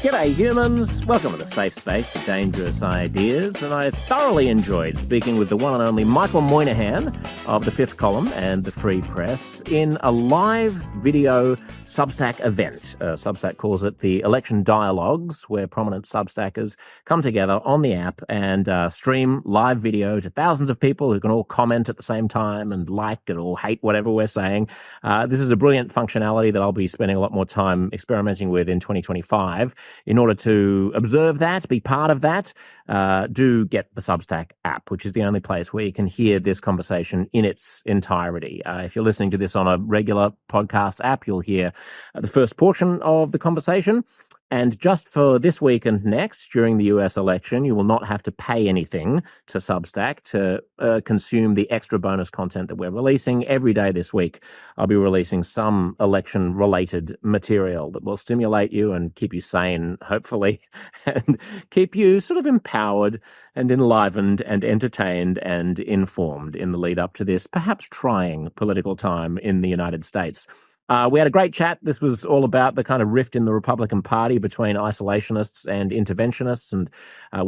G'day humans, welcome to the safe space for dangerous ideas, and I thoroughly enjoyed speaking with the one and only Michael Moynihan of the Fifth Column and the Free Press in a live video Substack event. Substack calls it the Election Dialogues, where prominent Substackers come together on the app and stream live video to thousands of people who can all comment at the same time and like it or hate whatever we're saying. This is a brilliant functionality that I'll be spending a lot more time experimenting with in 2025. In order to observe that, be part of that, do get the Substack app, which is the only place where you can hear this conversation in its entirety. If you're listening to this on a regular podcast app, you'll hear the first portion of the conversation. And just for this week and next, during the US election, you will not have to pay anything to Substack to consume the extra bonus content that we're releasing. Every day this week, I'll be releasing some election-related material that will stimulate you and keep you sane, hopefully, and keep you sort of empowered and enlivened and entertained and informed in the lead up to this perhaps trying political time in the United States. We had a great chat. This was all about the kind of rift in the Republican Party between isolationists and interventionists and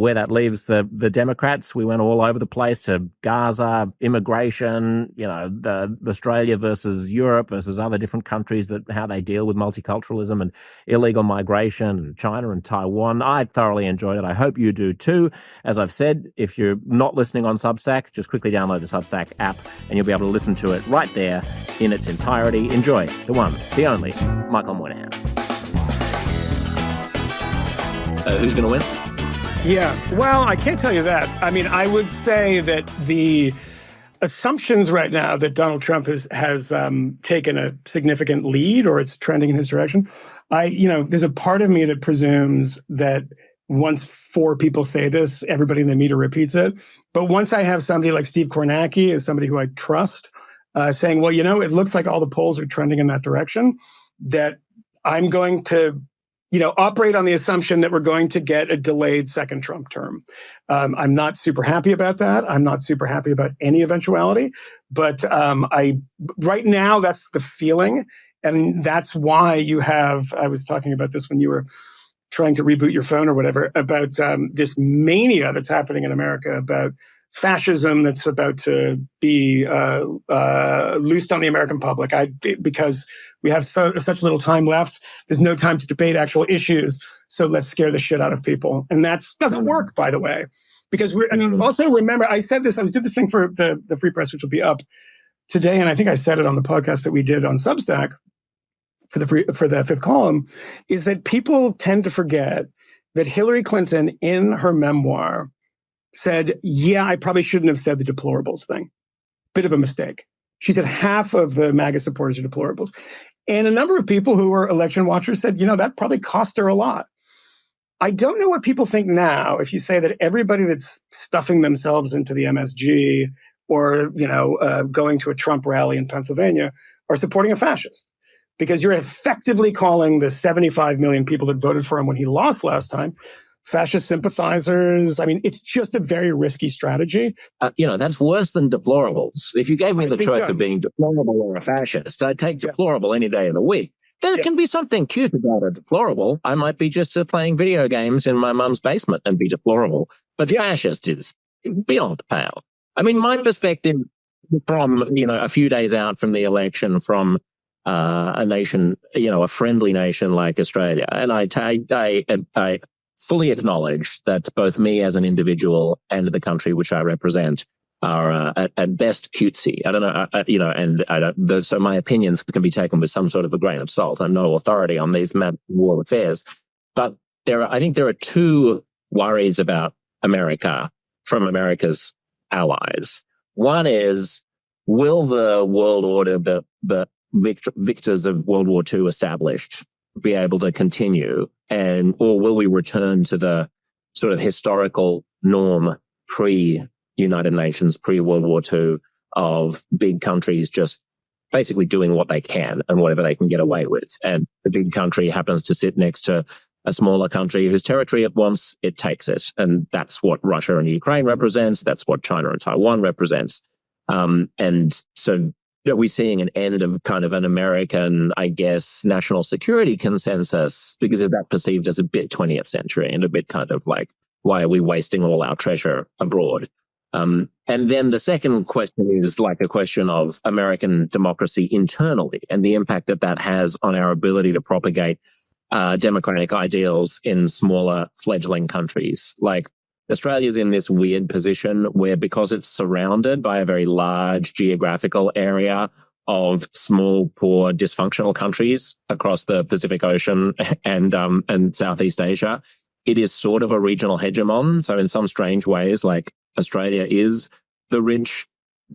where that leaves the Democrats. We went all over the place to Gaza, immigration, the Australia versus Europe versus other different countries, how they deal with multiculturalism and illegal migration, and China and Taiwan. I thoroughly enjoyed it. I hope you do too. As I've said, if you're not listening on Substack, just quickly download the Substack app and you'll be able to listen to it right there in its entirety. Enjoy. The one, the only, Michael Moynihan. Who's going to win? Yeah, well, I can't tell you that. I mean, I would say that the assumptions right now that Donald Trump has taken a significant lead, or it's trending in his direction. There's a part of me that presumes that once four people say this, everybody in the media repeats it. But once I have somebody like Steve Kornacki, as somebody who I trust, saying, well, it looks like all the polls are trending in that direction, that I'm going to, operate on the assumption that we're going to get a delayed second Trump term. I'm not super happy about that. I'm not super happy about any eventuality. But right now, that's the feeling. And that's why I was talking about this when you were trying to reboot your phone or whatever, about this mania that's happening in America about fascism that's about to be loosed on the American public. Because we have such little time left, there's no time to debate actual issues. So let's scare the shit out of people. And that doesn't work, by the way, because also remember, I did this thing for the Free Press, which will be up today. And I think I said it on the podcast that we did on Substack for the Fifth Column, is that people tend to forget that Hillary Clinton, in her memoir, said, yeah, I probably shouldn't have said the deplorables thing. Bit of a mistake. She said half of the MAGA supporters are deplorables. And a number of people who were election watchers said, that probably cost her a lot. I don't know what people think now if you say that everybody that's stuffing themselves into the MSG or, going to a Trump rally in Pennsylvania are supporting a fascist. Because you're effectively calling the 75 million people that voted for him when he lost last time fascist sympathizers. I mean, it's just a very risky strategy. That's worse than deplorables. If you gave me the choice of being deplorable or a fascist, I'd take deplorable any day of the week. There can be something cute about a deplorable. I might be just playing video games in my mum's basement and be deplorable. But fascist is beyond the pale. I mean, my perspective from, a few days out from the election, from a nation, a friendly nation like Australia, and I fully acknowledge that both me as an individual and the country which I represent are at best cutesy. I don't know, so my opinions can be taken with some sort of a grain of salt. I'm no authority on these world affairs, but I think there are two worries about America from America's allies. One is, will the world order, the victors of World War II established, be able to continue, or will we return to the sort of historical norm pre-United Nations, pre-World War II, of big countries just basically doing what they can and whatever they can get away with, and the big country happens to sit next to a smaller country whose territory it wants, it takes it, and that's what Russia and Ukraine represents. That's what China and Taiwan represents, and so are we seeing an end of kind of an American, I guess, national security consensus? Because is that perceived as a bit 20th century and a bit kind of like, why are we wasting all our treasure abroad? And then the second question is like a question of American democracy internally and the impact that that has on our ability to propagate democratic ideals in smaller fledgling countries. Like Australia's in this weird position where, because it's surrounded by a very large geographical area of small, poor, dysfunctional countries across the Pacific Ocean and Southeast Asia, it is sort of a regional hegemon. So in some strange ways, like Australia is the rich,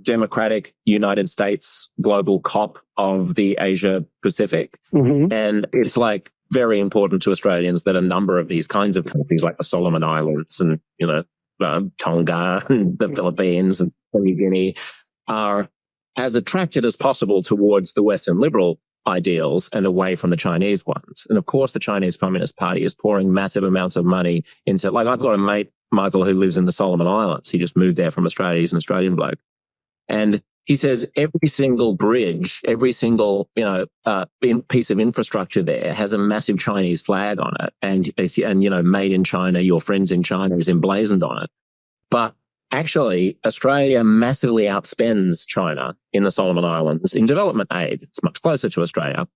democratic United States global cop of the Asia Pacific. Mm-hmm. And it's like very important to Australians that a number of these kinds of countries, like the Solomon Islands and, Tonga and the Philippines and New Guinea, are as attracted as possible towards the Western liberal ideals and away from the Chinese ones. And of course, the Chinese Communist Party is pouring massive amounts of money into, like, I've got a mate, Michael, who lives in the Solomon Islands. He just moved there from Australia. He's an Australian bloke. And he says every single bridge, every single, piece of infrastructure there has a massive Chinese flag on it. And made in China, your friends in China is emblazoned on it. But actually, Australia massively outspends China in the Solomon Islands in development aid. It's much closer to Australia.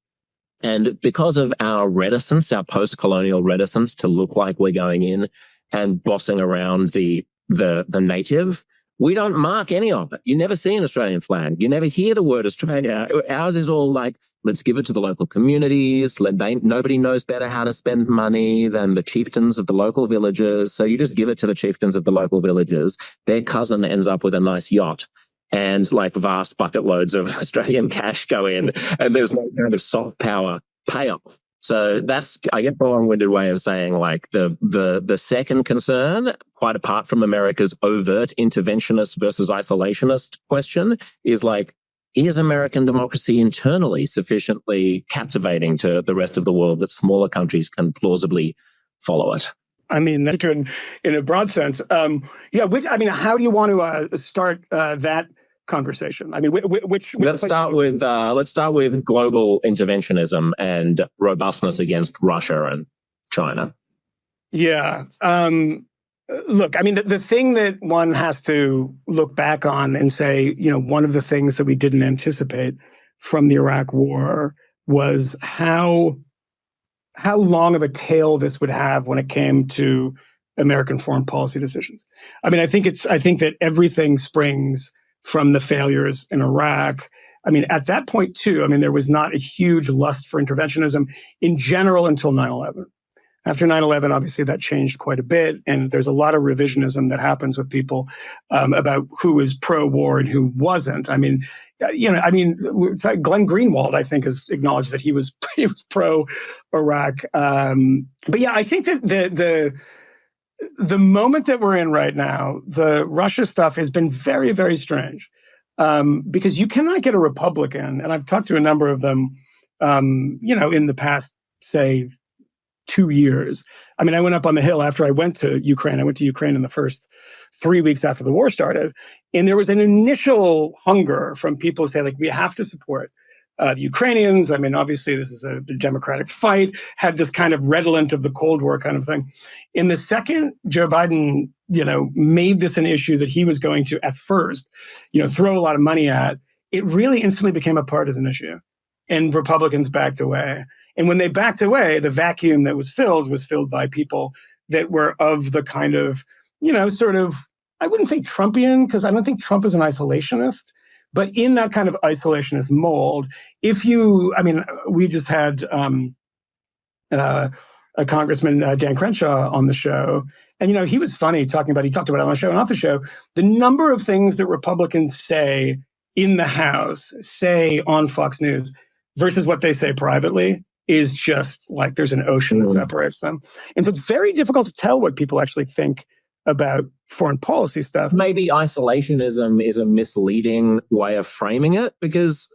And because of our reticence, our post-colonial reticence to look like we're going in and bossing around the native, we don't mark any of it. You never see an Australian flag. You never hear the word Australia. Ours is all like, let's give it to the local communities. Nobody knows better how to spend money than the chieftains of the local villages. So you just give it to the chieftains of the local villages. Their cousin ends up with a nice yacht, and like vast bucket loads of Australian cash go in, and there's no kind of soft power payoff. So that's, I guess, a long-winded way of saying, like, the second concern, quite apart from America's overt interventionist versus isolationist question, is like, is American democracy internally sufficiently captivating to the rest of the world that smaller countries can plausibly follow it? I mean, in a broad sense. How do you want to start that conversation? I mean, let's start with global interventionism and robustness against Russia and China. Yeah. Look, I mean, the thing that one has to look back on and say, one of the things that we didn't anticipate from the Iraq War was how long of a tail this would have when it came to American foreign policy decisions. I mean, I think that everything springs from the failures in Iraq. I mean, at that point too, I mean, there was not a huge lust for interventionism in general until 9/11. After 9/11, obviously that changed quite a bit, and there's a lot of revisionism that happens with people about who was pro-war and who wasn't. I mean, Glenn Greenwald, I think, has acknowledged that he was pro-Iraq. But yeah, I think that the moment that we're in right now, the Russia stuff has been very, very strange because you cannot get a Republican, and I've talked to a number of them, in the past, say, 2 years. I mean, I went up on the Hill after I went to Ukraine. I went to Ukraine in the first 3 weeks after the war started. And there was an initial hunger from people who say, like, we have to support the Ukrainians. I mean, obviously, this is a democratic fight, had this kind of redolent of the Cold War kind of thing. In the second Joe Biden, made this an issue that he was going to, at first, throw a lot of money at, it really instantly became a partisan issue. And Republicans backed away. And when they backed away, the vacuum that was filled by people that were of the kind of, sort of, I wouldn't say Trumpian, because I don't think Trump is an isolationist, but in that kind of isolationist mold, we just had a Congressman, Dan Crenshaw, on the show. And, he was funny he talked about it on the show and off the show, the number of things that Republicans say in the House, say on Fox News, versus what they say privately is just like there's an ocean that separates them. And so it's very difficult to tell what people actually think about foreign policy stuff. Maybe isolationism is a misleading way of framing it, because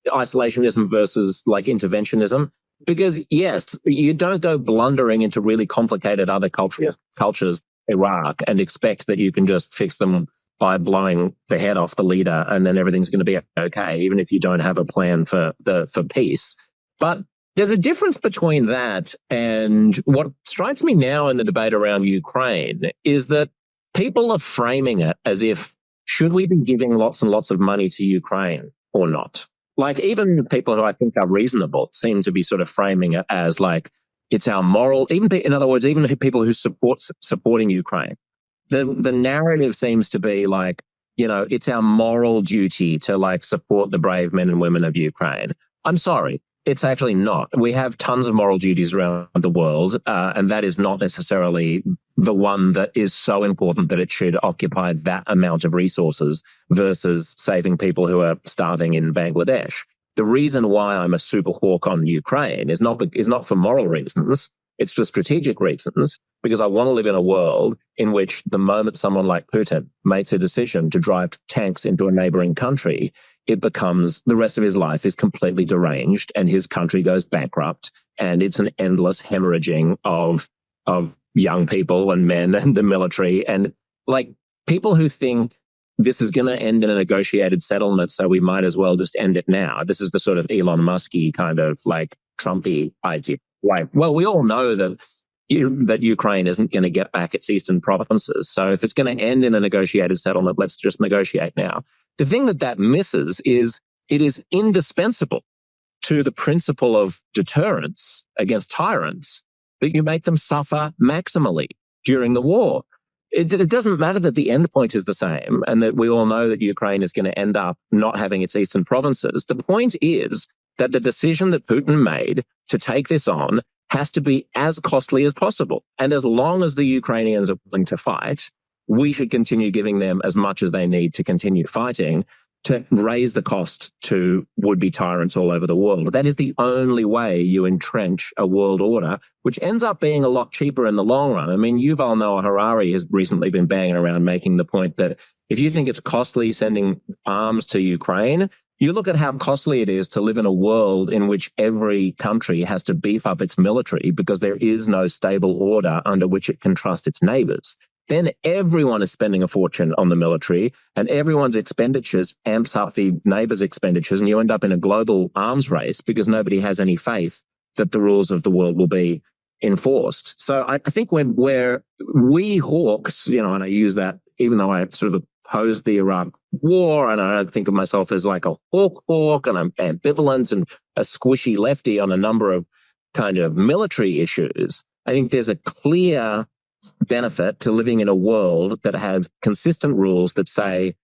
isolationism versus like interventionism, because yes, you don't go blundering into really complicated other cultures, Iraq, and expect that you can just fix them by blowing the head off the leader, and then everything's going to be okay, even if you don't have a plan for peace. But there's a difference between that and what strikes me now in the debate around Ukraine is that people are framing it as if, should we be giving lots and lots of money to Ukraine or not? Like, even people who I think are reasonable seem to be sort of framing it as like, it's our moral, in other words, even people who supporting Ukraine, the narrative seems to be like, it's our moral duty to like support the brave men and women of Ukraine. I'm sorry. It's actually not. We have tons of moral duties around the world, and that is not necessarily the one that is so important that it should occupy that amount of resources versus saving people who are starving in Bangladesh. The reason why I'm a super hawk on Ukraine is not for moral reasons. It's for strategic reasons, because I want to live in a world in which the moment someone like Putin makes a decision to drive tanks into a neighboring country, it becomes the rest of his life is completely deranged and his country goes bankrupt, and it's an endless hemorrhaging of young people and men and the military. And like, people who think this is going to end in a negotiated settlement, so we might as well just end it now. This is the sort of Elon Musk-y kind of like Trumpy idea. Like, well, we all know that Ukraine isn't going to get back its eastern provinces. So if it's going to end in a negotiated settlement, let's just negotiate now. The thing that misses is it is indispensable to the principle of deterrence against tyrants that you make them suffer maximally during the war. It doesn't matter that the end point is the same and that we all know that Ukraine is going to end up not having its eastern provinces. The point is that the decision that Putin made to take this on has to be as costly as possible. And as long as the Ukrainians are willing to fight, we should continue giving them as much as they need to continue fighting to raise the cost to would-be tyrants all over the world. That is the only way you entrench a world order, which ends up being a lot cheaper in the long run. I mean, Yuval Noah Harari has recently been banging around making the point that if you think it's costly sending arms to Ukraine, you look at how costly it is to live in a world in which every country has to beef up its military because there is no stable order under which it can trust its neighbors. Then everyone is spending a fortune on the military, and everyone's expenditures amps up the neighbors' expenditures, and you end up in a global arms race because nobody has any faith that the rules of the world will be enforced. So I think when we hawks, and I use that even though I sort of opposed the Iraq war, and I don't think of myself as like a hawk, and I'm ambivalent and a squishy lefty on a number of kind of military issues. I think there's a clear benefit to living in a world that has consistent rules that say,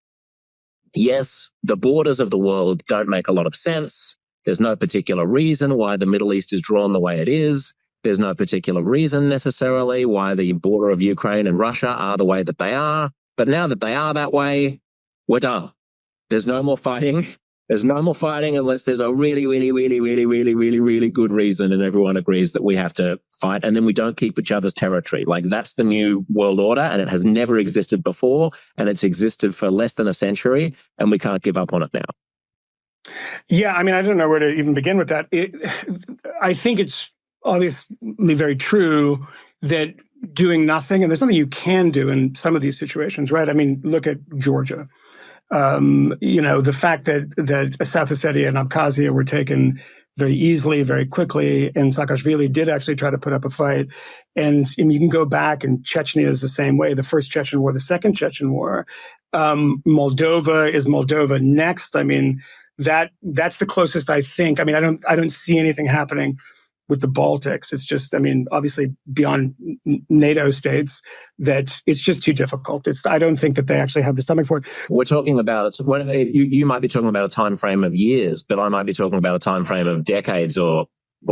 yes, the borders of the world don't make a lot of sense. There's no particular reason why the Middle East is drawn the way it is. There's no particular reason necessarily why the border of Ukraine and Russia are the way that they are. But now that they are that way, we're done. There's no more fighting. There's no more fighting unless there's a really, really, really, really, really, really, really good reason and everyone agrees that we have to fight, and then we don't keep each other's territory. Like, that's the new world order, and it has never existed before, and it's existed for less than a century, and we can't give up on it now. Yeah, I mean, I don't know where to even begin with that. I think it's obviously very true that doing nothing, and there's nothing you can do in some of these situations, right? I mean, look at Georgia. The fact that South Ossetia and Abkhazia were taken very easily, very quickly, and Saakashvili did actually try to put up a fight. And you can go back, and Chechnya is the same way. The first Chechen war, the second Chechen war. Moldova, is Moldova next? I mean, that's the closest I think. I mean, I don't see anything happening with the Baltics. It's just, I mean, obviously beyond NATO states, that it's just too difficult. I don't think that they actually have the stomach for it. We're talking about, you might be talking about a time frame of years, but I might be talking about a time frame of decades or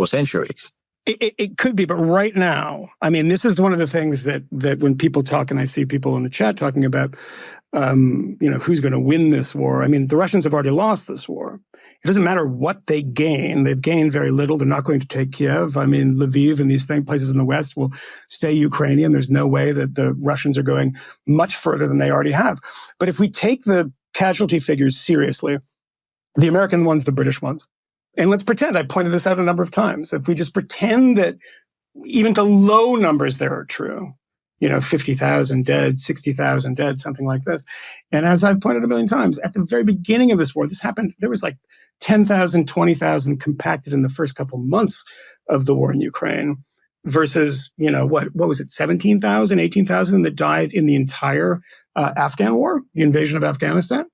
centuries. It could be, but right now, I mean, this is one of the things that when people talk, and I see people in the chat talking about, who's going to win this war. I mean, the Russians have already lost this war. It doesn't matter what they gain. They've gained very little. They're not going to take Kiev. I mean, Lviv and these places in the West will stay Ukrainian. There's no way that the Russians are going much further than they already have. But if we take the casualty figures seriously, the American ones, the British ones, and let's pretend, I pointed this out a number of times, if we just pretend that even the low numbers there are true, 50,000 dead, 60,000 dead, something like this. And as I've pointed a million times, at the very beginning of this war, this happened, there was like 10,000, 20,000 compacted in the first couple months of the war in Ukraine versus, what was it, 17,000, 18,000 that died in the entire Afghan war, the invasion of Afghanistan.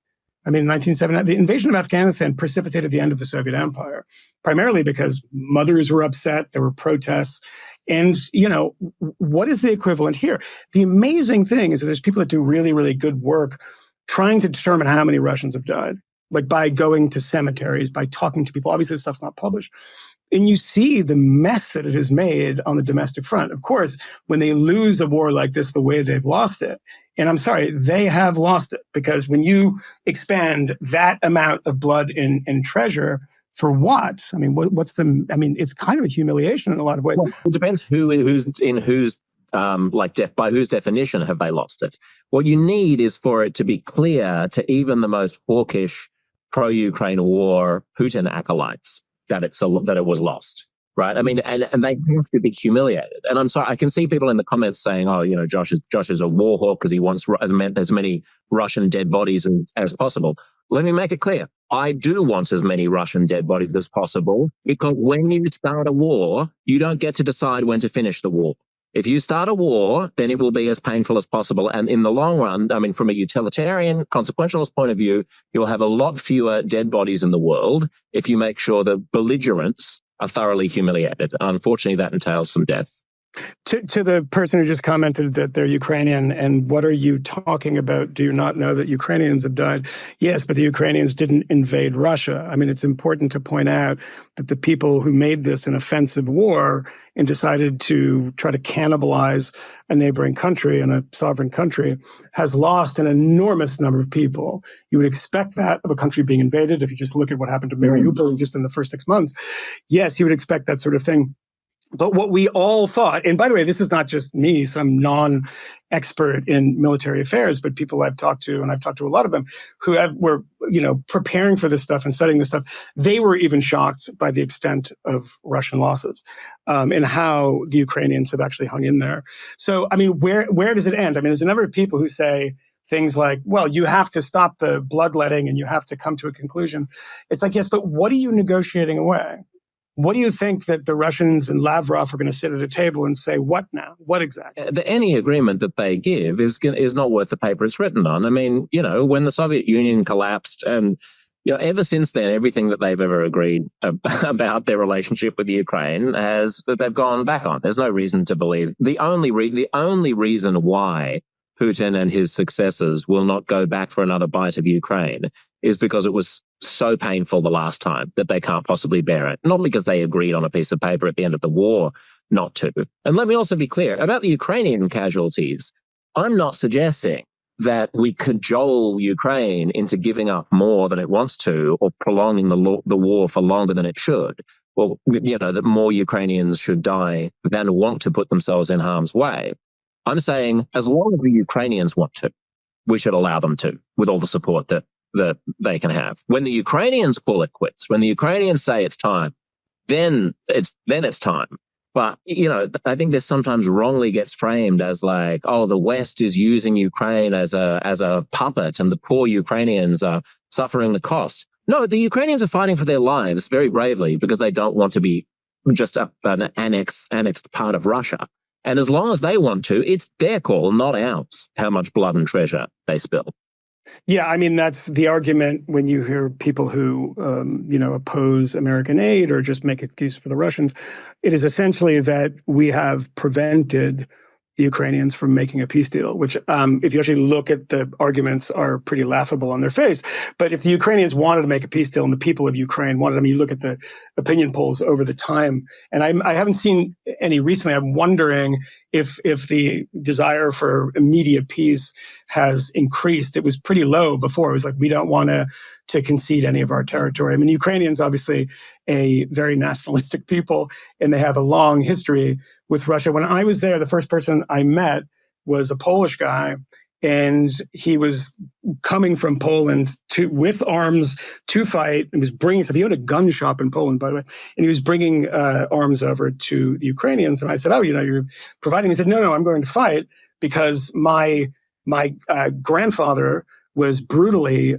I mean, 1979, the invasion of Afghanistan precipitated the end of the Soviet Empire, primarily because mothers were upset, there were protests. And, what is the equivalent here? The amazing thing is that there's people that do really, really good work trying to determine how many Russians have died, like by going to cemeteries, by talking to people. Obviously, this stuff's not published. And you see the mess that it has made on the domestic front. Of course, when they lose a war like this, the way they've lost it, and I'm sorry, they have lost it, because when you expand that amount of blood and treasure, for what? I mean, it's kind of a humiliation in a lot of ways. Well, it depends by whose definition have they lost it. What you need is for it to be clear to even the most hawkish pro-Ukraine war Putin acolytes that it was lost, right? I mean, and they have to be humiliated. And I'm sorry, I can see people in the comments saying, "Oh, Josh is a war hawk because he wants as many Russian dead bodies as possible." Let me make it clear: I do want as many Russian dead bodies as possible, because when you start a war, you don't get to decide when to finish the war. If you start a war, then it will be as painful as possible. And in the long run, I mean, from a utilitarian, consequentialist point of view, you'll have a lot fewer dead bodies in the world if you make sure the belligerents are thoroughly humiliated. Unfortunately, that entails some death. To the person who just commented that they're Ukrainian, and what are you talking about? Do you not know that Ukrainians have died? Yes, but the Ukrainians didn't invade Russia. I mean, it's important to point out that the people who made this an offensive war and decided to try to cannibalize a neighboring country and a sovereign country has lost an enormous number of people. You would expect that of a country being invaded. If you just look at what happened to Mariupol just in the first 6 months, yes, you would expect that sort of thing. But what we all thought, and by the way, this is not just me, some non-expert in military affairs, but people I've talked to, and I've talked to a lot of them, who were preparing for this stuff and studying this stuff, they were even shocked by the extent of Russian losses and how the Ukrainians have actually hung in there. So, I mean, where does it end? I mean, there's a number of people who say things like, well, you have to stop the bloodletting and you have to come to a conclusion. It's like, yes, but what are you negotiating away? What do you think that the Russians and Lavrov are going to sit at a table and say, what now? What exactly? Any agreement that they give is not worth the paper it's written on. I mean, when the Soviet Union collapsed, and ever since then, everything that they've ever agreed about their relationship with Ukraine they've gone back on. There's no reason to believe. The only reason why Putin and his successors will not go back for another bite of Ukraine is because it was so painful the last time that they can't possibly bear it. Not because they agreed on a piece of paper at the end of the war not to. And let me also be clear about the Ukrainian casualties. I'm not suggesting that we cajole Ukraine into giving up more than it wants to, or prolonging the war for longer than it should. Well, that more Ukrainians should die than want to put themselves in harm's way. I'm saying as long as the Ukrainians want to, we should allow them to, with all the support that they can have. When the Ukrainians call it quits, when the Ukrainians say it's time, then it's time. But, I think this sometimes wrongly gets framed as like, oh, the West is using Ukraine as a puppet and the poor Ukrainians are suffering the cost. No, the Ukrainians are fighting for their lives very bravely because they don't want to be just an annexed part of Russia. And as long as they want to, it's their call, not ours, how much blood and treasure they spill. Yeah, I mean, that's the argument when you hear people who, oppose American aid or just make excuse for the Russians. It is essentially that we have prevented the Ukrainians from making a peace deal, which if you actually look at the arguments are pretty laughable on their face. But if the Ukrainians wanted to make a peace deal and the people of Ukraine wanted, you look at the opinion polls over the time, and I haven't seen any recently. I'm wondering if the desire for immediate peace has increased. It was pretty low before. It was like, we don't want to concede any of our territory. I mean, Ukrainians, obviously a very nationalistic people, and they have a long history with Russia. When I was there, the first person I met was a Polish guy, and he was coming from Poland with arms to fight. He owned a gun shop in Poland, by the way, and he was bringing arms over to the Ukrainians. And I said, oh, you're providing. He said, no, I'm going to fight. because my grandfather was brutally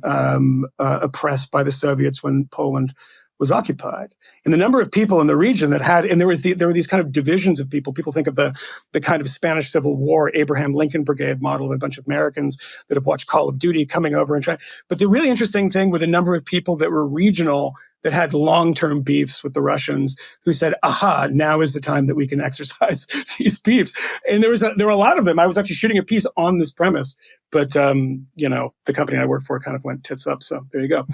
oppressed by the Soviets when Poland was occupied. And the number of people in the region that had, and there were these kind of divisions of people. People think of the kind of Spanish Civil War, Abraham Lincoln Brigade model of a bunch of Americans that have watched Call of Duty coming over and trying. But the really interesting thing were the number of people that were regional, that had long-term beefs with the Russians, who said, aha, now is the time that we can exercise these beefs. And there were a lot of them. I was actually shooting a piece on this premise, but the company I work for kind of went tits up. So there you go.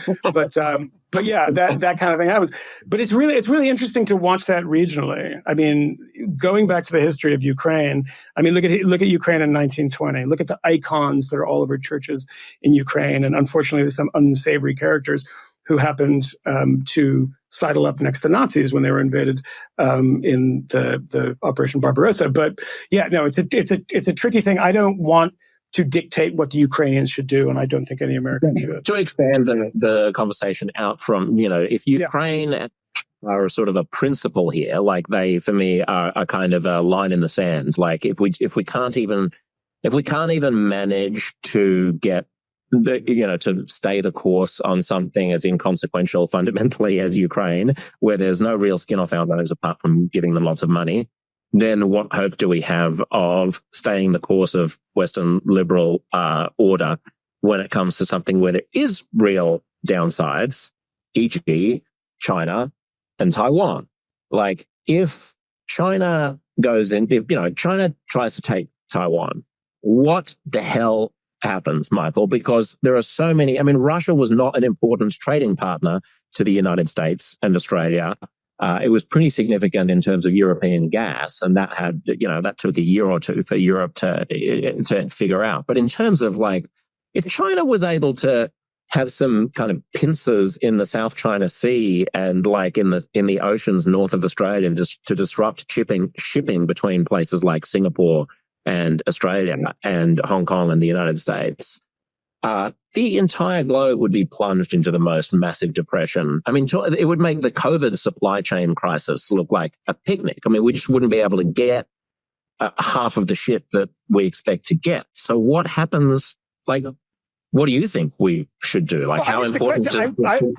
But yeah, that kind of thing happens. But it's really interesting to watch that regionally. I mean, going back to the history of Ukraine, I mean, look at Ukraine in 1920. Look at the icons that are all over churches in Ukraine. And unfortunately, there's some unsavory characters who happened to sidle up next to Nazis when they were invaded in the Operation Barbarossa. But yeah, no, it's a tricky thing. I don't want to dictate what the Ukrainians should do, and I don't think any American should. To expand the conversation out from, if Ukraine are sort of a principle here, like they, for me, are kind of a line in the sand. Like if we can't even manage to get to stay the course on something as inconsequential fundamentally as Ukraine, where there's no real skin off our nose apart from giving them lots of money, then what hope do we have of staying the course of Western liberal order when it comes to something where there is real downsides, e.g. China and Taiwan? Like if China goes in, if China tries to take Taiwan, what the hell happens, Michael? Because there are so many. I mean, Russia was not an important trading partner to the United States and Australia. It was pretty significant in terms of European gas, and that had, that took a year or two for Europe to figure out. But in terms of like, if China was able to have some kind of pincers in the South China Sea and like in the oceans north of Australia, just to disrupt shipping between places like Singapore and Australia and Hong Kong and the United States, the entire globe would be plunged into the most massive depression. I mean, it would make the COVID supply chain crisis look like a picnic. I mean, we just wouldn't be able to get half of the shit that we expect to get. So what happens, like, what do you think we should do? Like, how important?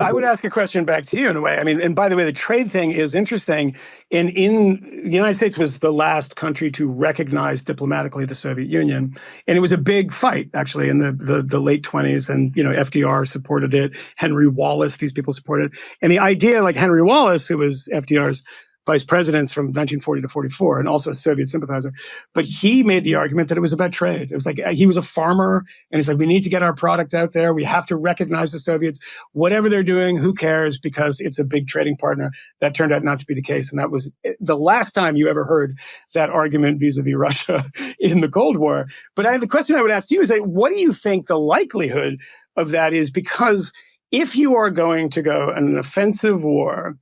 I would ask a question back to you in a way. I mean, and by the way, the trade thing is interesting. In the United States was the last country to recognize diplomatically the Soviet Union, and it was a big fight actually in the late 1920s. And FDR supported it. Henry Wallace, these people supported it. And the idea, like Henry Wallace, who was FDR's vice presidents from 1940 to 44, and also a Soviet sympathizer. But he made the argument that it was about trade. It was like, he was a farmer, and he's like, we need to get our product out there. We have to recognize the Soviets. Whatever they're doing, who cares? Because it's a big trading partner. That turned out not to be the case. And that was the last time you ever heard that argument vis-a-vis Russia in the Cold War. But the question I would ask you is, what do you think the likelihood of that is? Because if you are going to go in an offensive war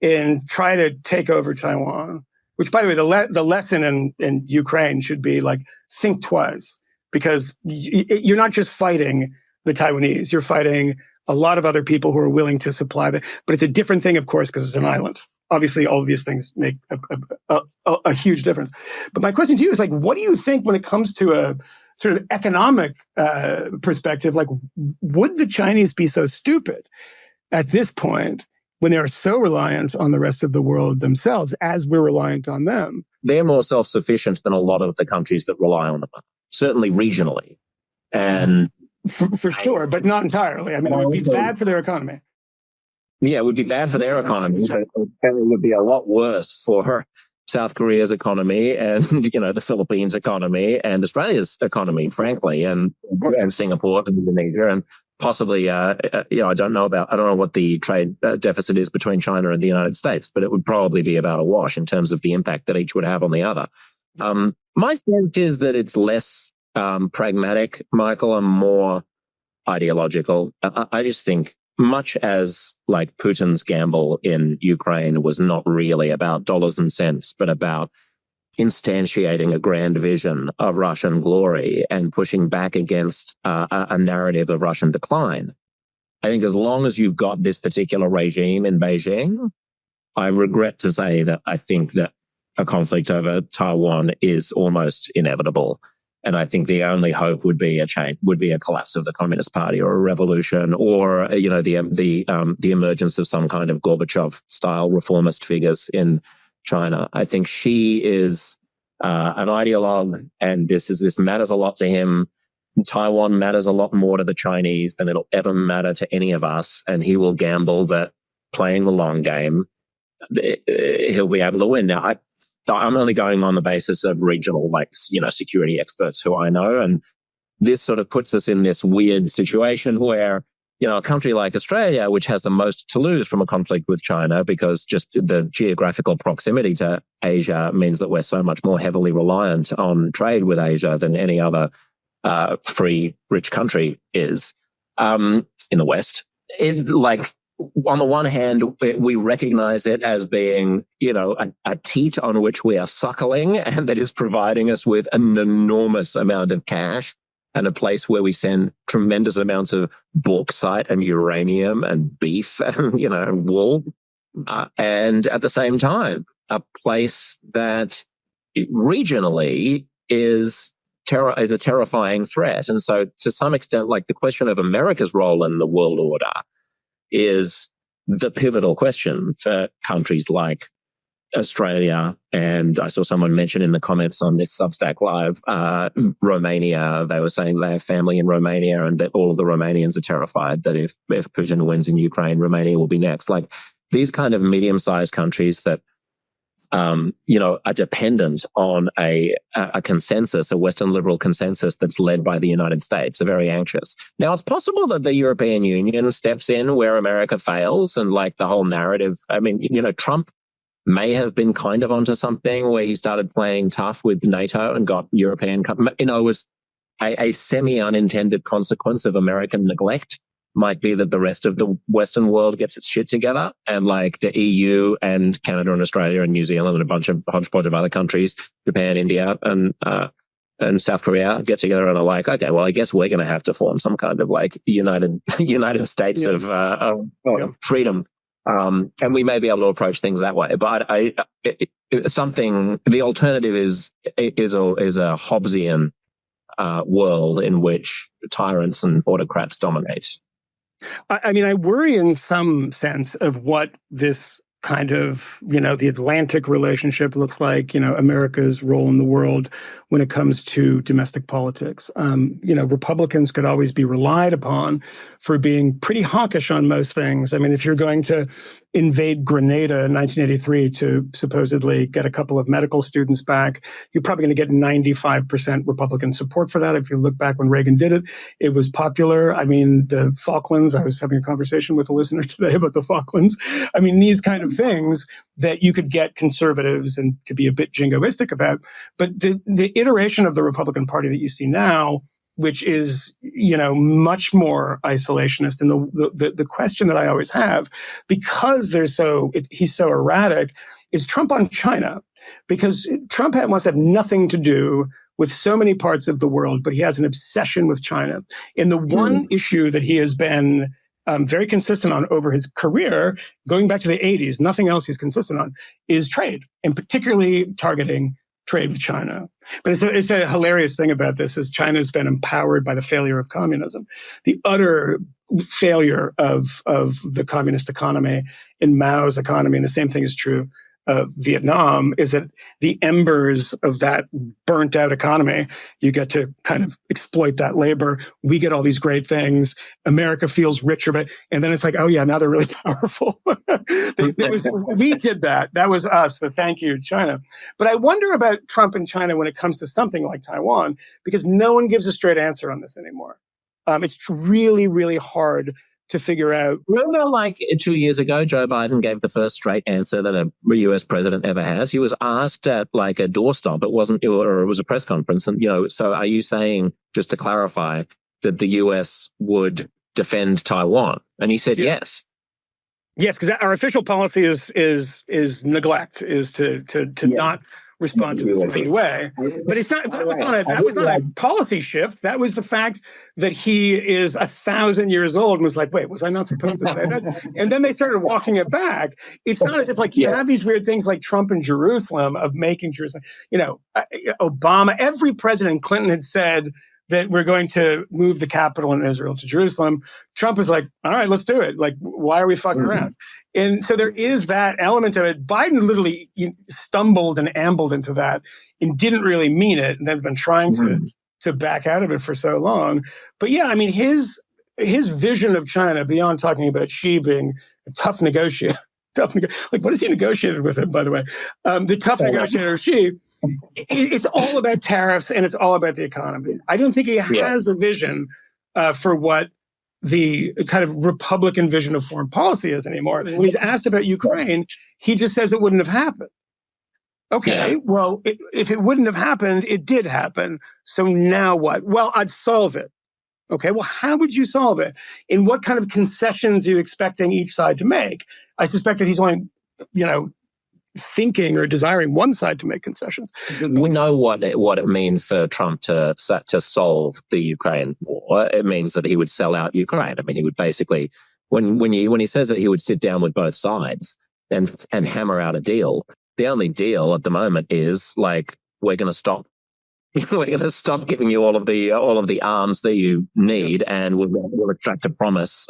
and try to take over Taiwan, which, by the way, the lesson in Ukraine should be like, think twice, because you're not just fighting the Taiwanese, you're fighting a lot of other people who are willing to supply that. But it's a different thing, of course, because it's an island. Obviously, all of these things make a huge difference. But my question to you is, like, what do you think when it comes to a sort of economic perspective? Like, would the Chinese be so stupid at this point when they are so reliant on the rest of the world themselves, as we're reliant on them? They're more self-sufficient than a lot of the countries that rely on them, certainly regionally. And for sure, but not entirely. I mean, it would be bad for their economy. Yeah, it would be bad for their economy. It would be a lot worse for South Korea's economy and, the Philippines' economy and Australia's economy, frankly, and Singapore and Indonesia, and possibly, I don't know what the trade deficit is between China and the United States, but it would probably be about a wash in terms of the impact that each would have on the other. My sense is that it's less pragmatic, Michael, and more ideological. I just think, much as like Putin's gamble in Ukraine was not really about dollars and cents, but about instantiating a grand vision of Russian glory and pushing back against a narrative of Russian decline. I think as long as you've got this particular regime in Beijing, I regret to say that I think that a conflict over Taiwan is almost inevitable. And I think the only hope would be a change, would be a collapse of the Communist Party or a revolution, or the emergence of some kind of Gorbachev-style reformist figures in China. I think Xi is an ideologue, and this matters a lot to him. Taiwan matters a lot more to the Chinese than it'll ever matter to any of us, and he will gamble that playing the long game, he'll be able to win. Now, I'm only going on the basis of regional, security experts who I know, and this sort of puts us in this weird situation where, a country like Australia, which has the most to lose from a conflict with China because just the geographical proximity to Asia means that we're so much more heavily reliant on trade with Asia than any other free, rich country is in the West. On the one hand, we recognize it as being, a teat on which we are suckling and that is providing us with an enormous amount of cash and a place where we send tremendous amounts of bauxite and uranium and beef and wool. And at the same time, a place that regionally is a terrifying threat. And so to some extent, the question of America's role in the world order is the pivotal question for countries like Australia. And I saw someone mention in the comments on this Substack Live, Romania. They were saying they have family in Romania and that all of the Romanians are terrified that if Putin wins in Ukraine, Romania will be next. These kind of medium-sized countries that are dependent on a consensus, a Western liberal consensus that's led by the United States, are very anxious. Now, it's possible that the European Union steps in where America fails and the whole narrative. I mean, Trump may have been kind of onto something where he started playing tough with NATO and got European, it was a semi-unintended consequence of American neglect. Might be that the rest of the Western world gets its shit together and the EU and Canada and Australia and New Zealand and a bunch of hodgepodge of other countries, Japan, India and South Korea get together and are okay, well, I guess we're going to have to form some kind of United States of freedom. And we may be able to approach things that way. But the alternative is a Hobbesian world in which tyrants and autocrats dominate. I worry in some sense of what this kind of, the Atlantic relationship looks like, America's role in the world when it comes to domestic politics. Republicans could always be relied upon for being pretty hawkish on most things. I mean, if you're going to invade Grenada in 1983 to supposedly get a couple of medical students back, you're probably going to get 95% Republican support for that. If you look back when Reagan did it, it was popular. I mean, the Falklands, I was having a conversation with a listener today about the Falklands. I mean, these kind of things that you could get conservatives and to be a bit jingoistic about. But the iteration of the Republican Party that you see now, which is, much more isolationist. And the question that I always have, because he's so erratic, is Trump on China? Because Trump wants to have nothing to do with so many parts of the world, but he has an obsession with China. And the one issue that he has been very consistent on over his career, going back to the 80s, nothing else he's consistent on, is trade, and particularly targeting trade with China. But it's a hilarious thing about this is China's been empowered by the failure of communism. The utter failure of the communist economy in Mao's economy, and the same thing is true of Vietnam, is that the embers of that burnt out economy, you get to kind of exploit that labor. We get all these great things. America feels richer, and then it's oh yeah, now they're really powerful. We did that. That was us. The thank you, China. But I wonder about Trump and China when it comes to something like Taiwan, because no one gives a straight answer on this anymore. It's really, really hard to figure out. Remember, 2 years ago, Joe Biden gave the first straight answer that a U.S. president ever has. He was asked at a doorstop. It was a press conference. And, so are you saying, just to clarify, that the U.S. would defend Taiwan? And he said yes. Yes, because our official policy is neglect, is to not respond to this in any way. But it's not. That was not a policy shift. That was the fact that he is 1,000 years old and was like, wait, was I not supposed to say that? And then they started walking it back. It's not as if like you have these weird things like Trump in Jerusalem of making Jerusalem. Obama, every president, Clinton had said that we're going to move the capital in Israel to Jerusalem. Trump was like, all right, let's do it. Like, why are we fucking around? And so there is that element of it. Biden literally stumbled and ambled into that and didn't really mean it, and has been trying to back out of it for so long. But yeah, I mean, his vision of China, beyond talking about Xi being a tough negotiator, like what has he negotiated with him, by the way? The tough negotiator Xi, it's all about tariffs and it's all about the economy. I don't think he has a vision for what the kind of Republican vision of foreign policy is anymore. When he's asked about Ukraine, he just says it wouldn't have happened. Okay, well, if it wouldn't have happened, it did happen. So now what? Well, I'd solve it. Okay, well, how would you solve it? And what kind of concessions are you expecting each side to make? I suspect that he's only, thinking or desiring one side to make concessions. We know what it means for Trump to solve the Ukraine war. It means that he would sell out Ukraine. I mean, he would basically, when he says that he would sit down with both sides and hammer out a deal, the only deal at the moment is like, we're going to stop giving you all of the arms that you need, and we'll extract a promise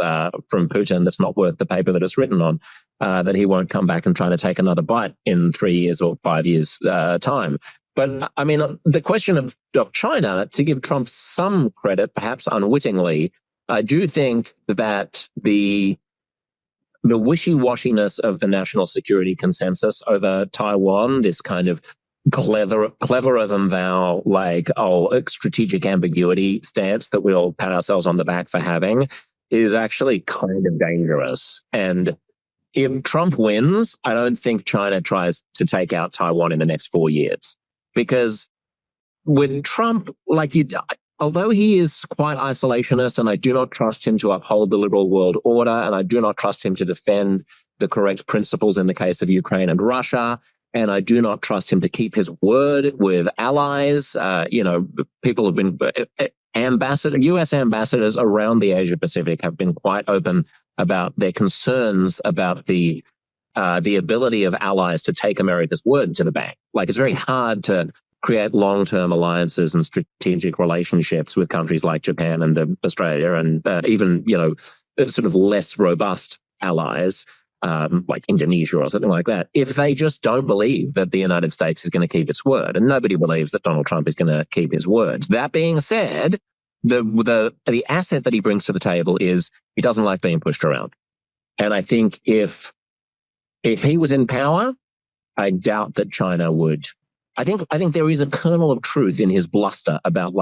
from Putin that's not worth the paper that it's written on, that he won't come back and try to take another bite in 3 years or 5 years time. But I mean, the question of China, to give Trump some credit, perhaps unwittingly, I do think that the wishy-washiness of the national security consensus over Taiwan, this kind of cleverer than thou, like, strategic ambiguity stance that we all pat ourselves on the back for having, is actually kind of dangerous. And if Trump wins, I don't think China tries to take out Taiwan in the next 4 years. Because with Trump, although he is quite isolationist, and I do not trust him to uphold the liberal world order, and I do not trust him to defend the correct principles in the case of Ukraine and Russia, and I do not trust him to keep his word with allies. People have been U.S. ambassadors around the Asia Pacific have been quite open about their concerns about the ability of allies to take America's word to the bank. Like, it's very hard to create long-term alliances and strategic relationships with countries like Japan and Australia, and even sort of less robust allies. Like Indonesia or something like that, if they just don't believe that the United States is going to keep its word. And nobody believes that Donald Trump is going to keep his words. That being said, the asset that he brings to the table is he doesn't like being pushed around. And I think if he was in power, I doubt that China would. I think there is a kernel of truth in his bluster about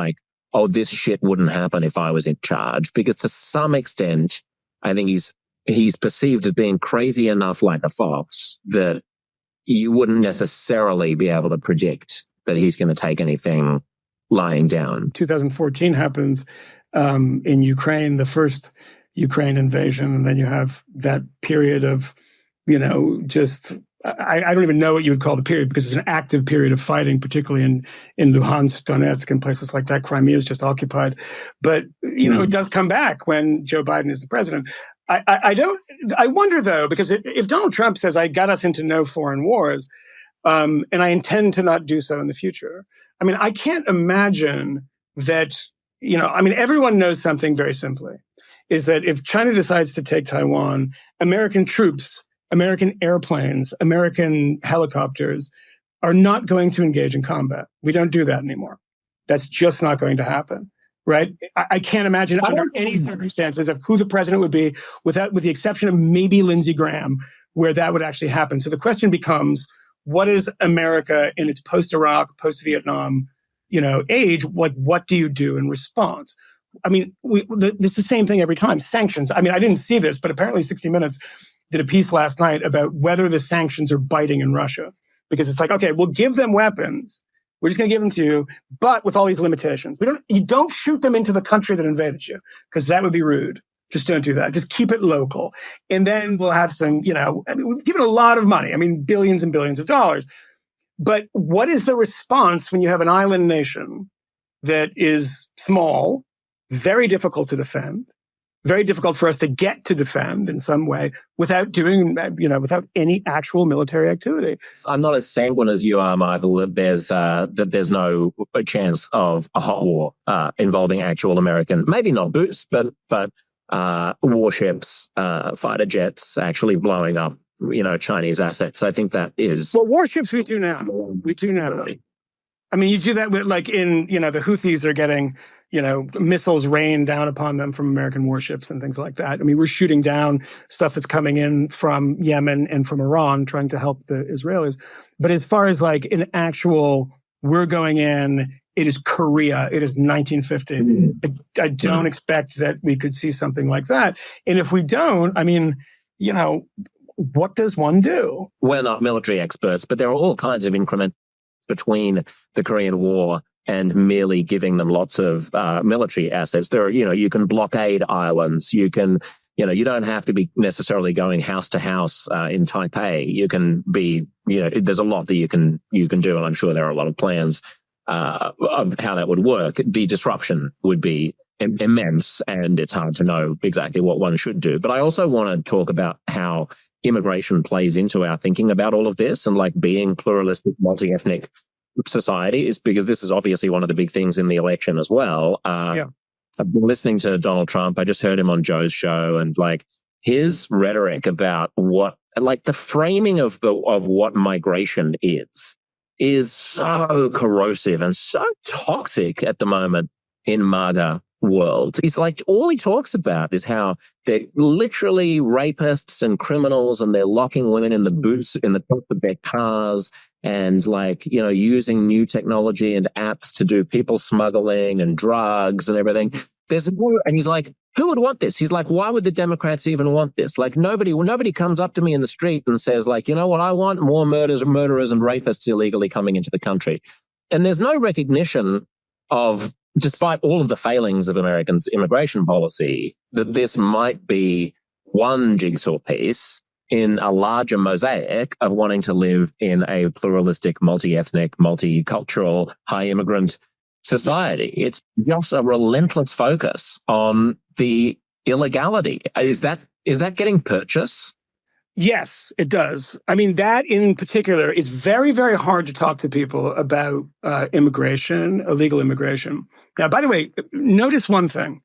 this shit wouldn't happen if I was in charge. Because to some extent, I think he's perceived as being crazy enough like a fox that you wouldn't necessarily be able to predict that he's going to take anything lying down. 2014 happens in Ukraine, the first Ukraine invasion, and then you have that period of, I don't even know what you would call the period, because it's an active period of fighting, particularly in Luhansk, Donetsk, and places like that. Crimea is just occupied. But, it does come back when Joe Biden is the president. I wonder, though, because if Donald Trump says, I got us into no foreign wars, and I intend to not do so in the future, I mean, I can't imagine that, everyone knows something very simply, is that if China decides to take Taiwan, American troops, American airplanes, American helicopters are not going to engage in combat. We don't do that anymore. That's just not going to happen. Right? I can't imagine under any circumstances of who the president would be, with the exception of maybe Lindsey Graham, where that would actually happen. So the question becomes, what is America in its post-Iraq, post-Vietnam, age? What do you do in response? I mean, it's the same thing every time. Sanctions. I mean, I didn't see this, but apparently 60 Minutes did a piece last night about whether the sanctions are biting in Russia. Because it's like, okay, we'll give them weapons. We're just going to give them to you, but with all these limitations. You don't shoot them into the country that invaded you, because that would be rude. Just don't do that. Just keep it local. And then we'll have some, we've given a lot of money. I mean, billions and billions of dollars. But what is the response when you have an island nation that is small, very difficult to defend, very difficult for us to get to defend in some way without doing, without any actual military activity? I'm not as sanguine as you are, Michael, that there's no chance of a hot war involving actual American, maybe not boots, but warships, fighter jets actually blowing up, Chinese assets. I think that is... Well, warships we do now. We do now. I mean, you do that with, like, the Houthis are getting, missiles rained down upon them from American warships and things like that. I mean, we're shooting down stuff that's coming in from Yemen and from Iran, trying to help the Israelis. But as far as like an actual, we're going in, it is Korea, it is 1950. I don't expect that we could see something like that. And if we don't, I mean, what does one do? We're not military experts, but there are all kinds of increments between the Korean War and merely giving them lots of military assets. There are, you can blockade islands. You can, you don't have to be necessarily going house to house in Taipei. You can be, there's a lot that you can do, and I'm sure there are a lot of plans of how that would work. The disruption would be immense, and it's hard to know exactly what one should do. But I also want to talk about how immigration plays into our thinking about all of this, and like being pluralistic, multi-ethnic society, is because this is obviously one of the big things in the election as well. I've been listening to Donald Trump. I just heard him on Joe's show, and like his rhetoric about what, like the framing of what migration is so corrosive and so toxic at the moment in MAGA world. He's like, all he talks about is how they're literally rapists and criminals, and they're locking women in the boots in the top of their cars, and like, using new technology and apps to do people smuggling and drugs and everything. And he's like, who would want this? He's like, why would the Democrats even want this? Like nobody comes up to me in the street and says like, you know what I want? More murderers and rapists illegally coming into the country. And there's no recognition of, despite all of the failings of Americans' immigration policy, that this might be one jigsaw piece in a larger mosaic of wanting to live in a pluralistic, multi-ethnic, multicultural, high-immigrant society. It's just a relentless focus on the illegality. Is that getting purchase? Yes, it does. I mean, that in particular is very, very hard to talk to people about immigration, illegal immigration. Now, by the way, notice one thing.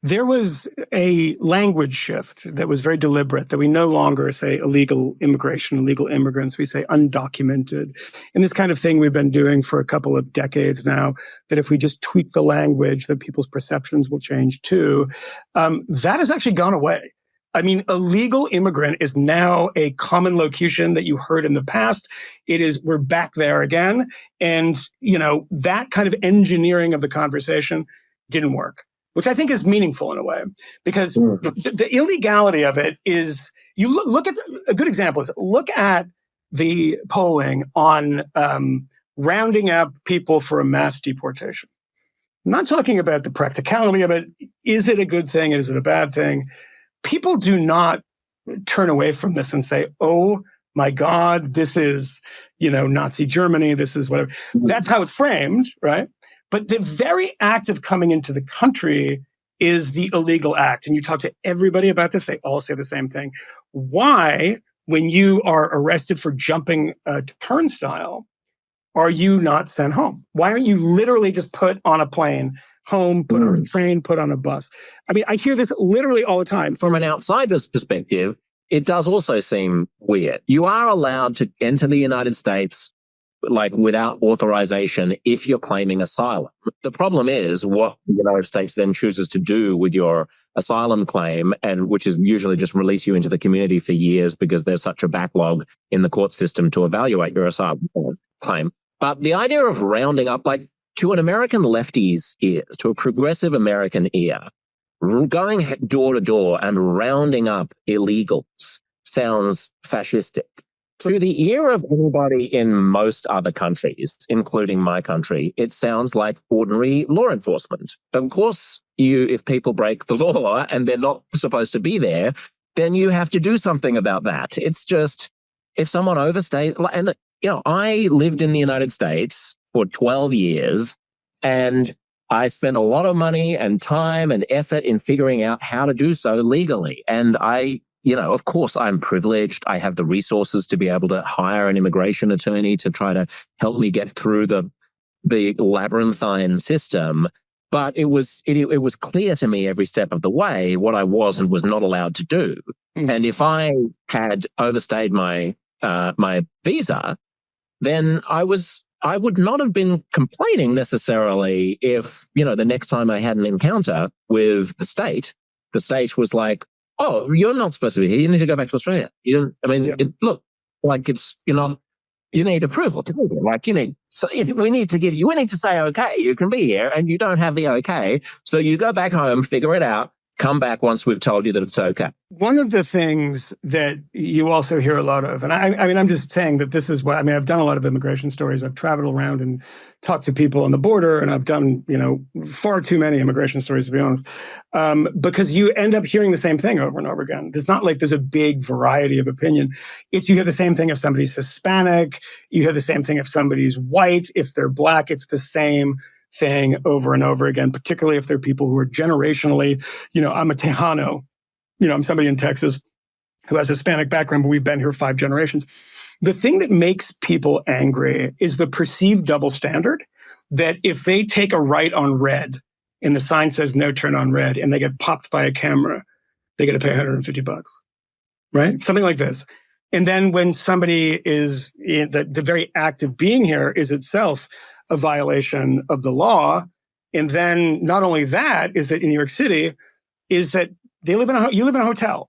There was a language shift that was very deliberate, that we no longer say illegal immigration, illegal immigrants. We say undocumented. And this kind of thing we've been doing for a couple of decades now, that if we just tweak the language, that people's perceptions will change too. That has actually gone away. I mean, illegal immigrant is now a common locution that you heard in the past. We're back there again. And, that kind of engineering of the conversation didn't work, which I think is meaningful in a way, because the illegality of it is, you look at, a good example is, look at the polling on rounding up people for a mass deportation. I'm not talking about the practicality of it. Is it a good thing? Is it a bad thing? People do not turn away from this and say, oh my God, this is, Nazi Germany, this is whatever. That's how it's framed, right? But the very act of coming into the country is the illegal act. And you talk to everybody about this, they all say the same thing. Why, when you are arrested for jumping a turnstile, are you not sent home? Why aren't you literally just put on a plane home, put on a train, put on a bus? I mean, I hear this literally all the time. From an outsider's perspective, it does also seem weird. You are allowed to enter the United States like without authorization if you're claiming asylum. The problem is what the United States then chooses to do with your asylum claim, and which is usually just release you into the community for years because there's such a backlog in the court system to evaluate your asylum claim. But the idea of rounding up, like, to an American lefty's ears, to a progressive American ear, going door to door and rounding up illegals sounds fascistic. To the ear of anybody in most other countries, including my country, it sounds like ordinary law enforcement. Of course, if people break the law and they're not supposed to be there, then you have to do something about that. It's just, if someone overstays, and I lived in the United States for 12 years, and I spent a lot of money and time and effort in figuring out how to do so legally. And of course, I'm privileged. I have the resources to be able to hire an immigration attorney to try to help me get through the labyrinthine system. But it was clear to me every step of the way what I was and was not allowed to do. Mm. And if I had overstayed my visa, then I would not have been complaining necessarily if, the next time I had an encounter with the state was like, oh, you're not supposed to be here. You need to go back to Australia. You need approval to be here. We need to say, okay, you can be here, and you don't have the okay. So you go back home, figure it out, come back once we've told you that it's okay. One of the things that you also hear a lot of, and I'm just saying that this is what, I've done a lot of immigration stories. I've traveled around and talked to people on the border, and I've done, far too many immigration stories, to be honest, because you end up hearing the same thing over and over again. It's not like there's a big variety of opinion. You hear the same thing if somebody's Hispanic, you hear the same thing if somebody's white, if they're Black, it's the same thing over and over again, particularly if they're people who are generationally, I'm a Tejano, I'm somebody in Texas who has a Hispanic background, but we've been here 5 generations. The thing that makes people angry is the perceived double standard that if they take a right on red and the sign says no turn on red and they get popped by a camera, they got to pay $150, right? Something like this. And then when somebody is, the very act of being here is itself a violation of the law. And then not only that, is that in New York City, is that you live in a hotel.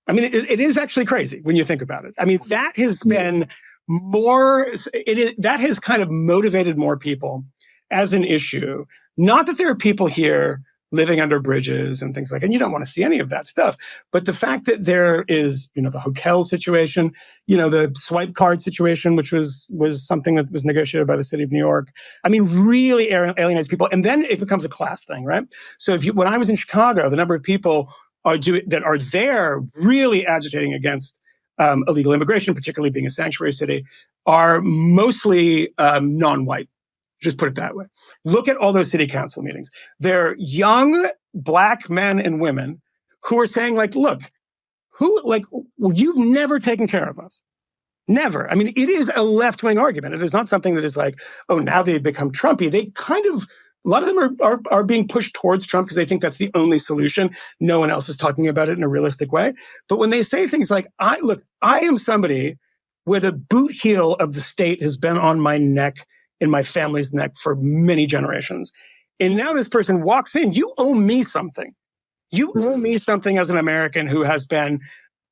It is actually crazy when you think about it. That has been that has kind of motivated more people as an issue. Not that there are people here living under bridges and things and you don't want to see any of that stuff. But the fact that there is, the hotel situation, the swipe card situation, which was something that was negotiated by the city of New York, really alienates people. And then it becomes a class thing, right? So when I was in Chicago, the number of people that are there really agitating against illegal immigration, particularly being a sanctuary city, are mostly non-white. Just put it that way. Look at all those city council meetings. They're young Black men and women who are saying, look, you've never taken care of us. Never. It is a left-wing argument. It is not something that is now they've become Trumpy. They kind of, a lot of them are being pushed towards Trump because they think that's the only solution. No one else is talking about it in a realistic way. But when they say things like, I am somebody where the boot heel of the state has been on my neck, in my family's neck for many generations. And now this person walks in, you owe me something. You owe me something as an American who has been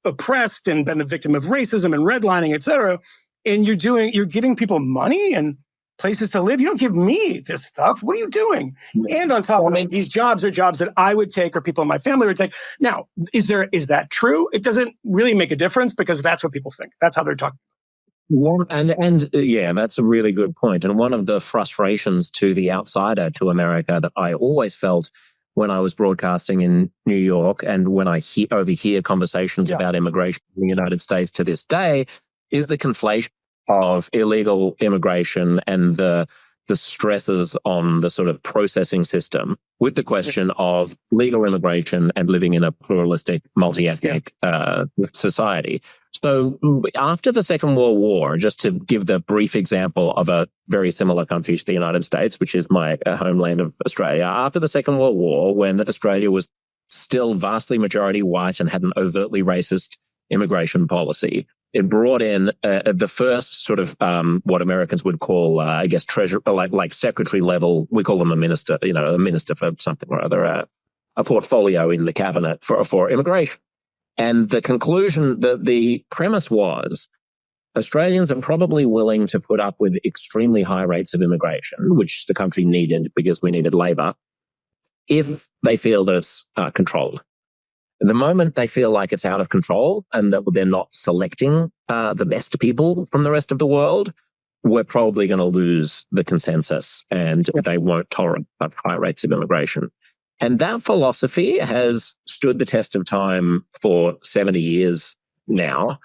oppressed and been the victim of racism and redlining, et cetera. And you're giving people money and places to live. You don't give me this stuff. What are you doing? And on top of it, these jobs are jobs that I would take or people in my family would take. Now, is that true? It doesn't really make a difference because that's what people think. That's how they're talking. Yeah, that's a really good point. And one of the frustrations to the outsider to America that I always felt when I was broadcasting in New York and when I overhear conversations about immigration in the United States to this day is the conflation of illegal immigration and the stresses on the sort of processing system with the question of legal immigration and living in a pluralistic, multi-ethnic society. So after the Second World War, just to give the brief example of a very similar country to the United States, which is my homeland of Australia, after the Second World War, when Australia was still vastly majority white and had an overtly racist immigration policy, it brought in the first sort of what Americans would call, treasurer, like secretary level. We call them a minister, a minister for something or other, a portfolio in the cabinet for immigration. And the conclusion, the premise was Australians are probably willing to put up with extremely high rates of immigration, which the country needed because we needed labor, if they feel that it's controlled. The moment they feel like it's out of control and that they're not selecting the best people from the rest of the world, we're probably going to lose the consensus and they won't tolerate high rates of immigration. And that philosophy has stood the test of time for 70 years now.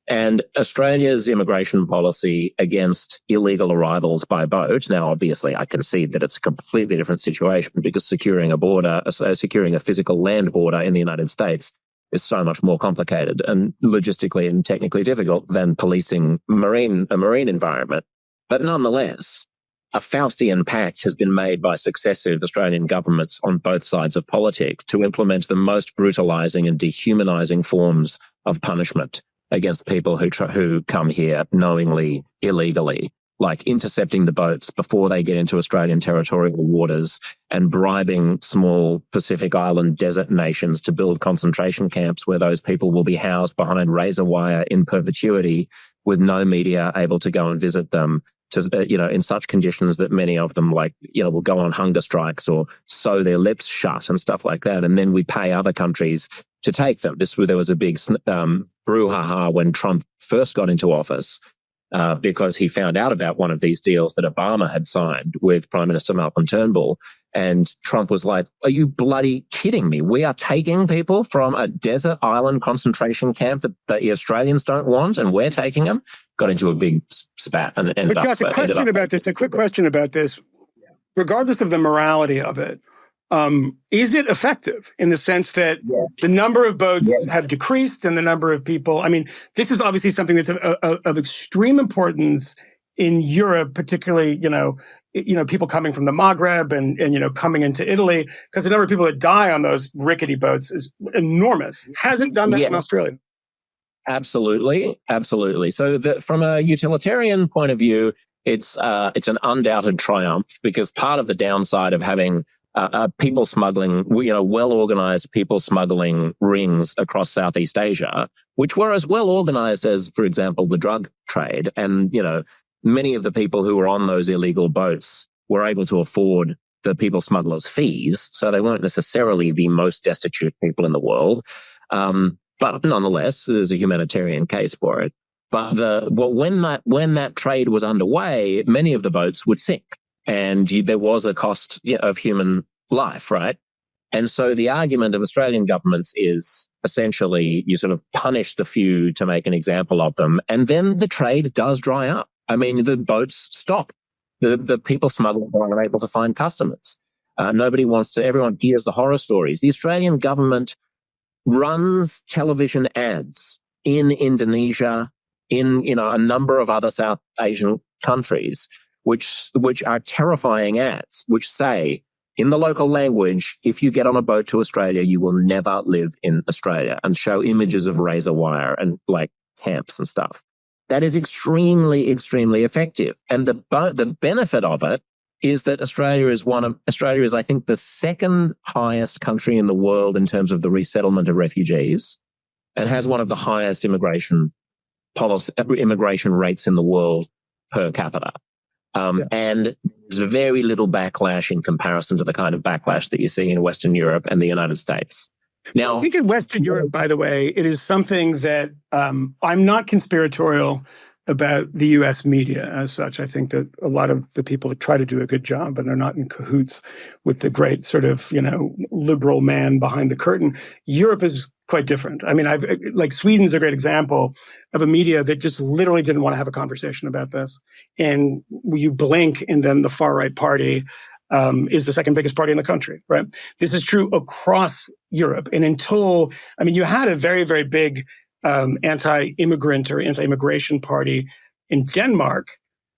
And Australia's immigration policy against illegal arrivals by boat, now obviously I can see that it's a completely different situation because securing a physical land border in the United States is so much more complicated and logistically and technically difficult than policing a marine environment. But nonetheless, a Faustian pact has been made by successive Australian governments on both sides of politics to implement the most brutalising and dehumanising forms of punishment against people who come here knowingly, illegally, like intercepting the boats before they get into Australian territorial waters and bribing small Pacific Island desert nations to build concentration camps where those people will be housed behind razor wire in perpetuity with no media able to go and visit them, in such conditions that many of them will go on hunger strikes or sew their lips shut and stuff like that. And then we pay other countries to take them. There was a big brouhaha when Trump first got into office because he found out about one of these deals that Obama had signed with Prime Minister Malcolm Turnbull. And Trump was like, are you bloody kidding me? We are taking people from a desert island concentration camp that the Australians don't want, and we're taking them? Got into a big spat and ended up... But Josh, a quick question about this. Regardless of the morality of it, is it effective in the sense that the number of boats have decreased and the number of people... I mean, this is obviously something that's of extreme importance in Europe, particularly, people coming from the Maghreb and coming into Italy, because the number of people that die on those rickety boats is enormous. Hasn't done that in Australia. Absolutely. So from a utilitarian point of view, it's an undoubted triumph, because part of the downside of having people smuggling, well-organized people smuggling rings across Southeast Asia, which were as well organized as, for example, the drug trade. And, many of the people who were on those illegal boats were able to afford the people smugglers' fees. So they weren't necessarily the most destitute people in the world. But nonetheless, there's a humanitarian case for it. But when that trade was underway, many of the boats would sink, and there was a cost of human life, right? And so the argument of Australian governments is essentially you sort of punish the few to make an example of them, and then the trade does dry up. I mean, the boats stop. The people smugglers are unable to find customers. Everyone hears the horror stories. The Australian government runs television ads in Indonesia, in a number of other South Asian countries, which are terrifying ads, which say in the local language, if you get on a boat to Australia, you will never live in Australia, and show images of razor wire and camps and stuff. That is extremely, extremely effective. And the benefit of it is that Australia is, I think, the second highest country in the world in terms of the resettlement of refugees, and has one of the highest immigration rates in the world per capita. And there's very little backlash in comparison to the kind of backlash that you see in Western Europe and the United States. Now, I think in Western Europe, by the way, it is something that I'm not conspiratorial about the U.S. media as such. I think that a lot of the people that try to do a good job and are not in cahoots with the great sort of, liberal man behind the curtain. Europe is quite different. I mean, Sweden's a great example of a media that just literally didn't want to have a conversation about this. And you blink, and then the far-right party is the second biggest party in the country, right? This is true across Europe. And you had a very, very big anti-immigrant or anti-immigration party in Denmark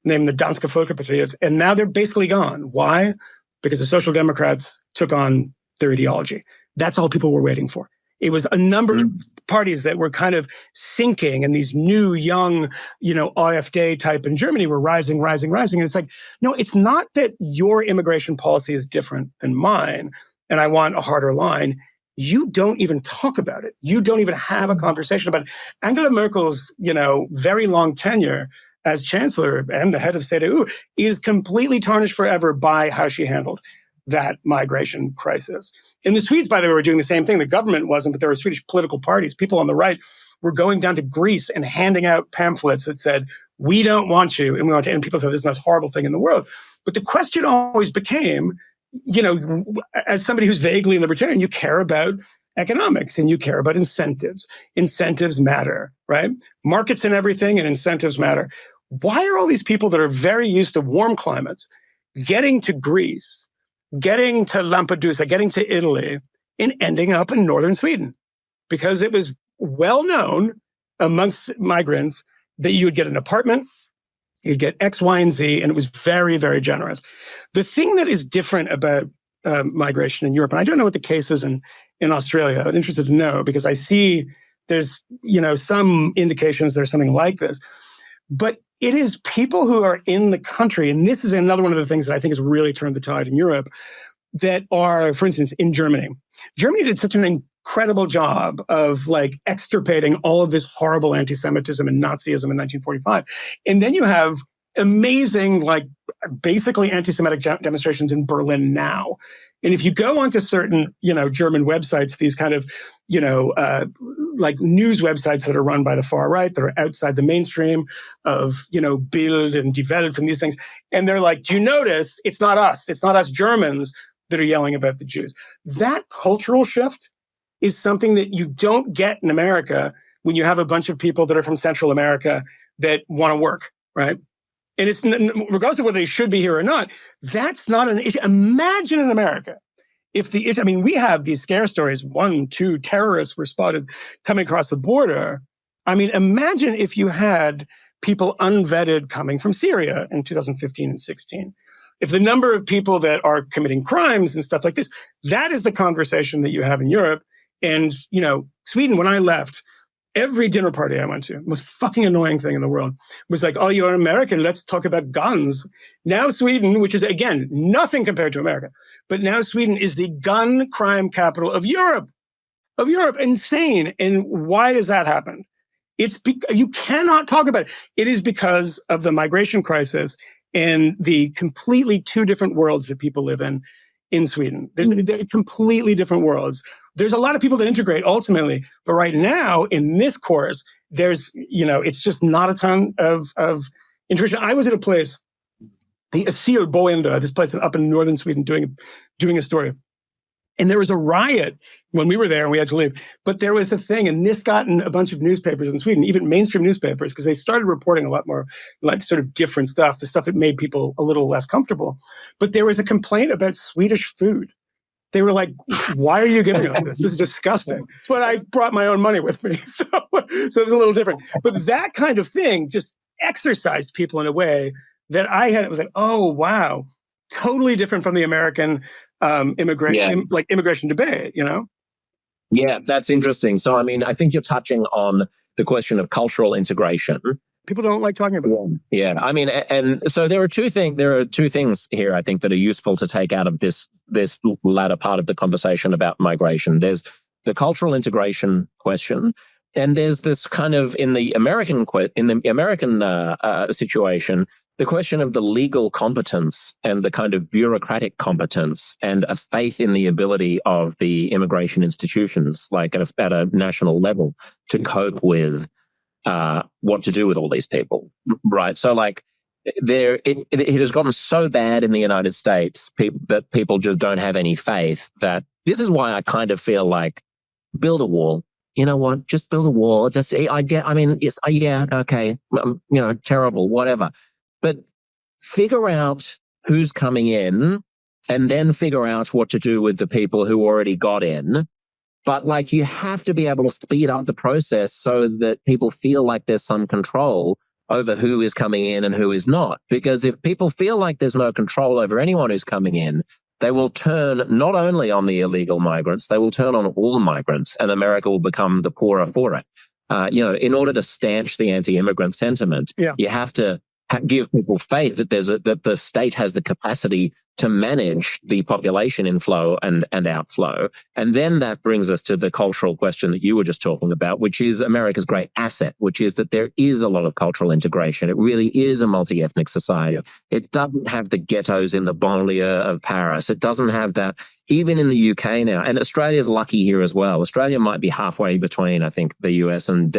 named the Danske Folkeparti, and now they're basically gone. Why? Because the Social Democrats took on their ideology. That's all people were waiting for. It was a number of parties that were kind of sinking, and these new, young, AfD type in Germany were rising. And it's like, no, it's not that your immigration policy is different than mine, and I want a harder line. You don't even talk about it. You don't even have a conversation about it. Angela Merkel's, very long tenure as chancellor and the head of CDU is completely tarnished forever by how she handled that migration crisis. And the Swedes, by the way, were doing the same thing. The government wasn't, but there were Swedish political parties. People on the right were going down to Greece and handing out pamphlets that said, we don't want you, and we want to, and people said, this is the most horrible thing in the world. But the question always became, as somebody who's vaguely libertarian, you care about economics and you care about incentives. Incentives matter, right? Markets and everything and incentives matter. Why are all these people that are very used to warm climates getting to Greece, getting to Lampedusa, getting to Italy, and ending up in northern Sweden? Because it was well known amongst migrants that you would get an apartment, you'd get X, Y, and Z, and it was very, very generous. The thing that is different about migration in Europe, and I don't know what the case is in Australia, I'm interested to know because I see there's, some indications there's something like this. But it is people who are in the country, and this is another one of the things that I think has really turned the tide in Europe, that are, for instance, in Germany. Germany did such an incredible job of extirpating all of this horrible anti-Semitism and Nazism in 1945. And then you have amazing, basically anti-Semitic demonstrations in Berlin now. And if you go onto certain, German websites, these kind of, news websites that are run by the far right, that are outside the mainstream of, Bild and Die Welt and these things. And they're like, do you notice it's not us Germans that are yelling about the Jews. That cultural shift is something that you don't get in America when you have a bunch of people that are from Central America that want to work, right? And it's regardless of whether they should be here or not, that's not an issue. Imagine in America if the issue, we have these scare stories, 1, 2 terrorists were spotted coming across the border. Imagine if you had people unvetted coming from Syria in 2015 and 16. If the number of people that are committing crimes and stuff like this, that is the conversation that you have in Europe. And, Sweden, when I left, every dinner party I went to, the most fucking annoying thing in the world, was like, oh, you're American, let's talk about guns. Now Sweden, which is, again, nothing compared to America, but now Sweden is the gun crime capital of Europe. Insane. And why does that happen? You cannot talk about it. It is because of the migration crisis and the completely two different worlds that people live in Sweden. They're completely different worlds. There's a lot of people that integrate ultimately, but right now in this course, there's, it's just not a ton of integration. I was at a place, the Asylboende, this place up in northern Sweden, doing a story. And there was a riot when we were there and we had to leave. But there was a thing, and this got in a bunch of newspapers in Sweden, even mainstream newspapers, because they started reporting a lot more sort of different stuff, the stuff that made people a little less comfortable. But there was a complaint about Swedish food. They were like, why are you giving us this? This is disgusting. But I brought my own money with me. So it was a little different. But that kind of thing just exercised people in a way that it was like, oh, wow, totally different from the American immigration debate, Yeah, that's interesting. So, I think you're touching on the question of cultural integration. People don't like talking about it. Yeah, and so there are two things here I think that are useful to take out of this latter part of the conversation about migration. There's the cultural integration question, and there's this kind of in the American situation, the question of the legal competence and the kind of bureaucratic competence and a faith in the ability of the immigration institutions, like at a national level, to cope with what to do with all these people, right? So, it has gotten so bad in the United States that people just don't have any faith. That this is why I kind of feel like build a wall. You know what? Just build a wall. Okay, terrible, whatever. But figure out who's coming in and then figure out what to do with the people who already got in. But you have to be able to speed up the process so that people feel like there's some control over who is coming in and who is not. Because if people feel like there's no control over anyone who's coming in, they will turn not only on the illegal migrants, they will turn on all migrants, and America will become the poorer for it. In order to stanch the anti-immigrant sentiment, you have to give people faith that that the state has the capacity to manage the population inflow and outflow. And then that brings us to the cultural question that you were just talking about, which is America's great asset, which is that there is a lot of cultural integration. It really is a multi-ethnic society. It doesn't have the ghettos in the banlieue of Paris. It doesn't have that even in the UK now. And Australia's lucky here as well. Australia might be halfway between, I think, the US and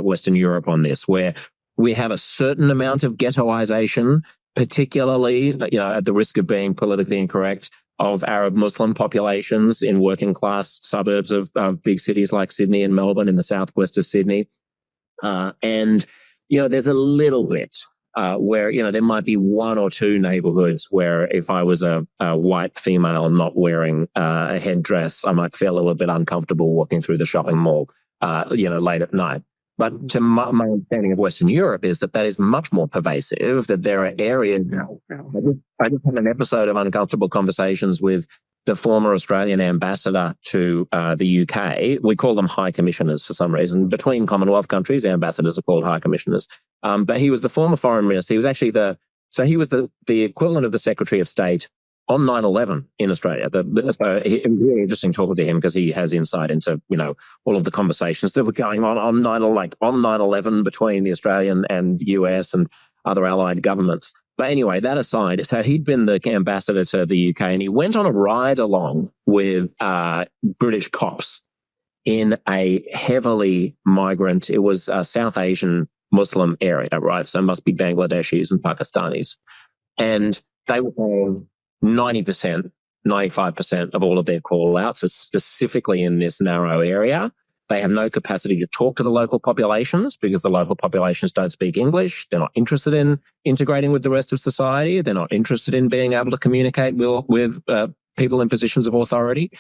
Western Europe on this, where we have a certain amount of ghettoization, particularly, at the risk of being politically incorrect, of Arab Muslim populations in working class suburbs of big cities like Sydney and Melbourne in the southwest of Sydney. And, there's a little bit where, there might be one or two neighborhoods where if I was a white female not wearing a headdress, I might feel a little bit uncomfortable walking through the shopping mall, late at night. But to my understanding of Western Europe is that is much more pervasive, that there are areas. I just had an episode of Uncomfortable Conversations with the former Australian ambassador to the UK. We call them high commissioners for some reason. Between Commonwealth countries, ambassadors are called high commissioners. But he was the former foreign minister. He was actually the equivalent of the Secretary of State on 9/11 in Australia. So it was really interesting talking to him because he has insight into, all of the conversations that were going on 9/11 between the Australian and US and other allied governments. But anyway, that aside, so he'd been the ambassador to the UK and he went on a ride along with British cops in a heavily migrant, it was a South Asian Muslim area, right? So it must be Bangladeshis and Pakistanis. And they were saying 90%, 95% of all of their call outs are specifically in this narrow area. They have no capacity to talk to the local populations because the local populations don't speak English. They're not interested in integrating with the rest of society. They're not interested in being able to communicate with people in positions of authority.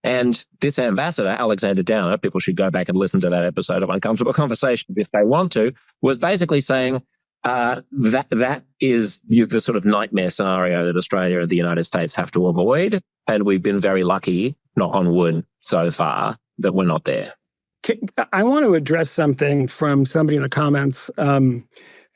And this ambassador, Alexander Downer, people should go back and listen to that episode of Uncomfortable Conversation if they want to, was basically saying that is the sort of nightmare scenario that Australia and the United States have to avoid. And we've been very lucky, knock on wood, so far, that we're not there. I want to address something from somebody in the comments, and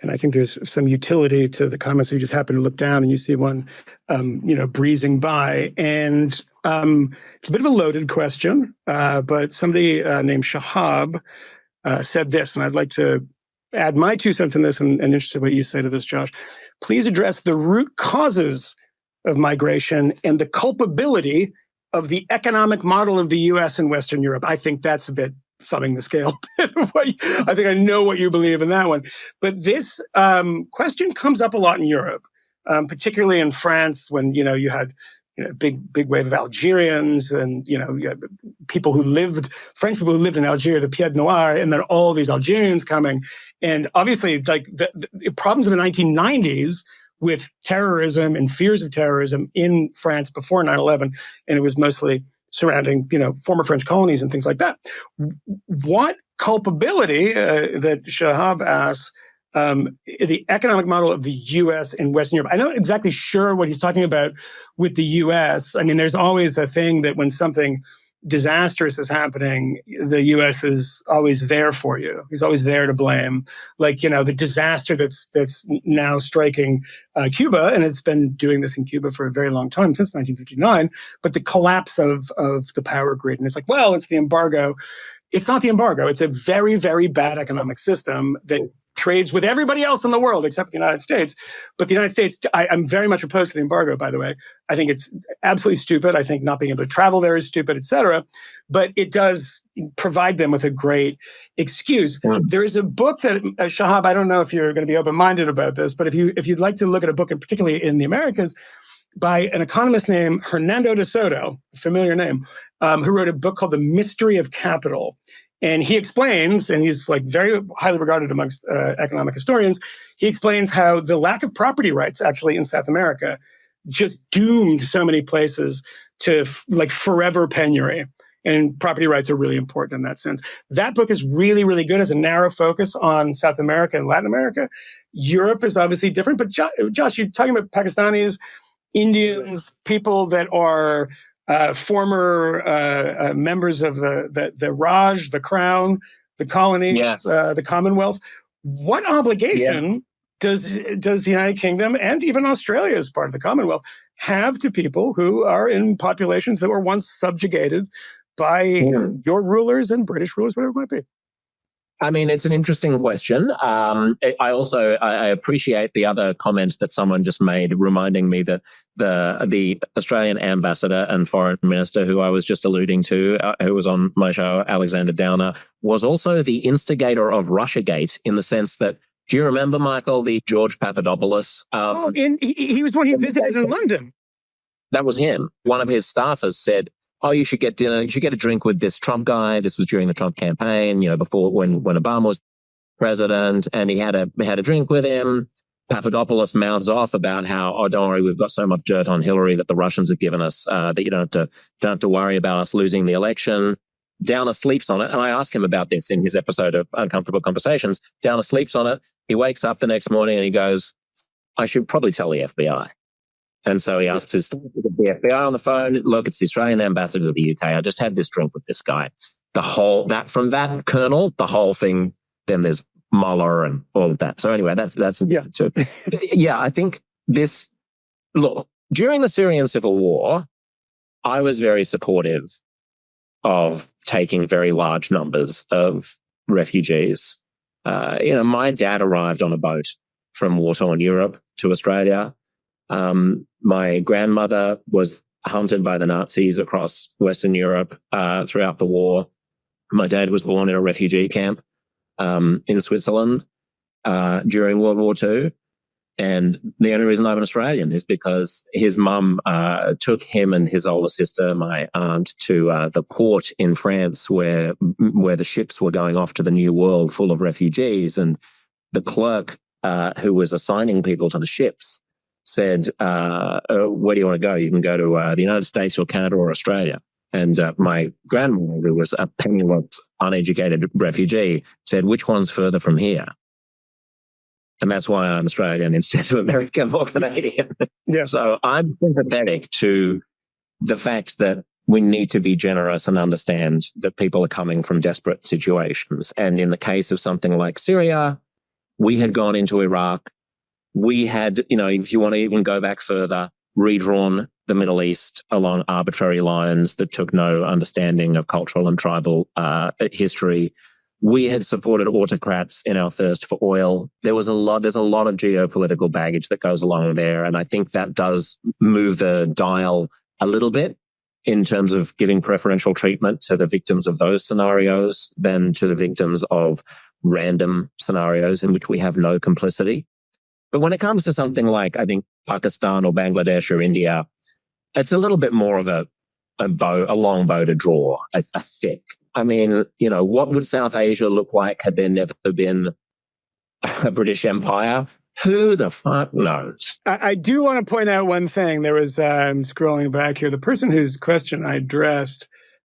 I think there's some utility to the comments. You just happen to look down and you see one, breezing by, and it's a bit of a loaded question, but somebody named Shahab said this, and I'd like to add my 2 cents in this and interested in what you say to this, Josh. Please address the root causes of migration and the culpability of the economic model of the U.S. and Western Europe. I think that's a bit thumbing the scale. I think I know what you believe in that one. But this question comes up a lot in Europe, particularly in France when, you had big wave of Algerians and, you had French people who lived in Algeria, the Pied Noir, and then all these Algerians coming. And obviously, like the problems in the 1990s with terrorism and fears of terrorism in France before 9/11, and it was mostly surrounding, former French colonies and things like that. What culpability that Shahab asks, the economic model of the U.S. and Western Europe? I'm not exactly sure what he's talking about with the U.S. I mean, there's always a thing that when something disastrous is happening, the U.S. is always there for you. He's always there to blame. Like, the disaster that's now striking Cuba, and it's been doing this in Cuba for a very long time, since 1959, but the collapse of the power grid. And it's like, well, it's the embargo. It's not the embargo. It's a very, very bad economic system that trades with everybody else in the world except the United States. But the United States, I'm very much opposed to the embargo, by the way. I think it's absolutely stupid. I think not being able to travel there is stupid, et cetera. But it does provide them with a great excuse. Yeah. There is a book that, Shahab, I don't know if you're going to be open-minded about this, but if you'd like to look at a book, and particularly in the Americas, by an economist named Hernando de Soto, a familiar name, who wrote a book called The Mystery of Capital. And he explains, and he's like very highly regarded amongst economic historians, he explains how the lack of property rights actually in South America just doomed so many places to like forever penury. And property rights are really important in that sense. That book is really, really good as a narrow focus on South America and Latin America. Europe is obviously different. But Josh, you're talking about Pakistanis, Indians, people that are former members of the Raj, the Crown, the colonies, the Commonwealth. What obligation does the United Kingdom and even Australia as part of the Commonwealth have to people who are in populations that were once subjugated by your rulers and British rulers, whatever it might be? I mean, it's an interesting question. I appreciate the other comment that someone just made, reminding me that the Australian ambassador and foreign minister who I was just alluding to, who was on my show, Alexander Downer, was also the instigator of Russiagate in the sense that, do you remember, Michael, the George Papadopoulos? He was the one he visited in London. That was him. One of his staffers said, "Oh, you should get dinner. You should get a drink with this Trump guy." This was during the Trump campaign, before when Obama was president, and he had a drink with him. Papadopoulos mouths off about how, "Oh, don't worry, we've got so much dirt on Hillary that the Russians have given us that you don't have to worry about us losing the election." Downer sleeps on it, and I asked him about this in his episode of Uncomfortable Conversations. Downer sleeps on it. He wakes up the next morning and he goes, "I should probably tell the FBI." And so he asked his staff to get the FBI on the phone. "Look, it's the Australian ambassador to the UK. I just had this drink with this guy." From that kernel, the whole thing. Then there's Mueller and all of that. So anyway, that's too. Yeah, I think this. Look, during the Syrian civil war, I was very supportive of taking very large numbers of refugees. My dad arrived on a boat from war-torn Europe to Australia. My grandmother was hunted by the Nazis across Western Europe throughout the war. My dad was born in a refugee camp in Switzerland during World War II. And the only reason I'm an Australian is because his mum took him and his older sister, my aunt, to the port in France where the ships were going off to the New World full of refugees. And the clerk who was assigning people to the ships said, "Where do you want to go? You can go to the United States or Canada or Australia." And my grandmother, who was a penniless, uneducated refugee, said, "Which one's further from here?" And that's why I'm Australian instead of American or Canadian. Yeah. So I'm sympathetic to the fact that we need to be generous and understand that people are coming from desperate situations. And in the case of something like Syria, we had gone into Iraq. We had, if you want to even go back further, redrawn the Middle East along arbitrary lines that took no understanding of cultural and tribal history. We had supported autocrats in our thirst for oil. There's a lot of geopolitical baggage that goes along there. And I think that does move the dial a little bit in terms of giving preferential treatment to the victims of those scenarios than to the victims of random scenarios in which we have no complicity. But when it comes to something like, I think, Pakistan or Bangladesh or India, it's a little bit more of a long bow to draw, I think. I mean, what would South Asia look like had there never been a British Empire? Who the fuck knows? I do want to point out one thing. There was, I'm scrolling back here, the person whose question I addressed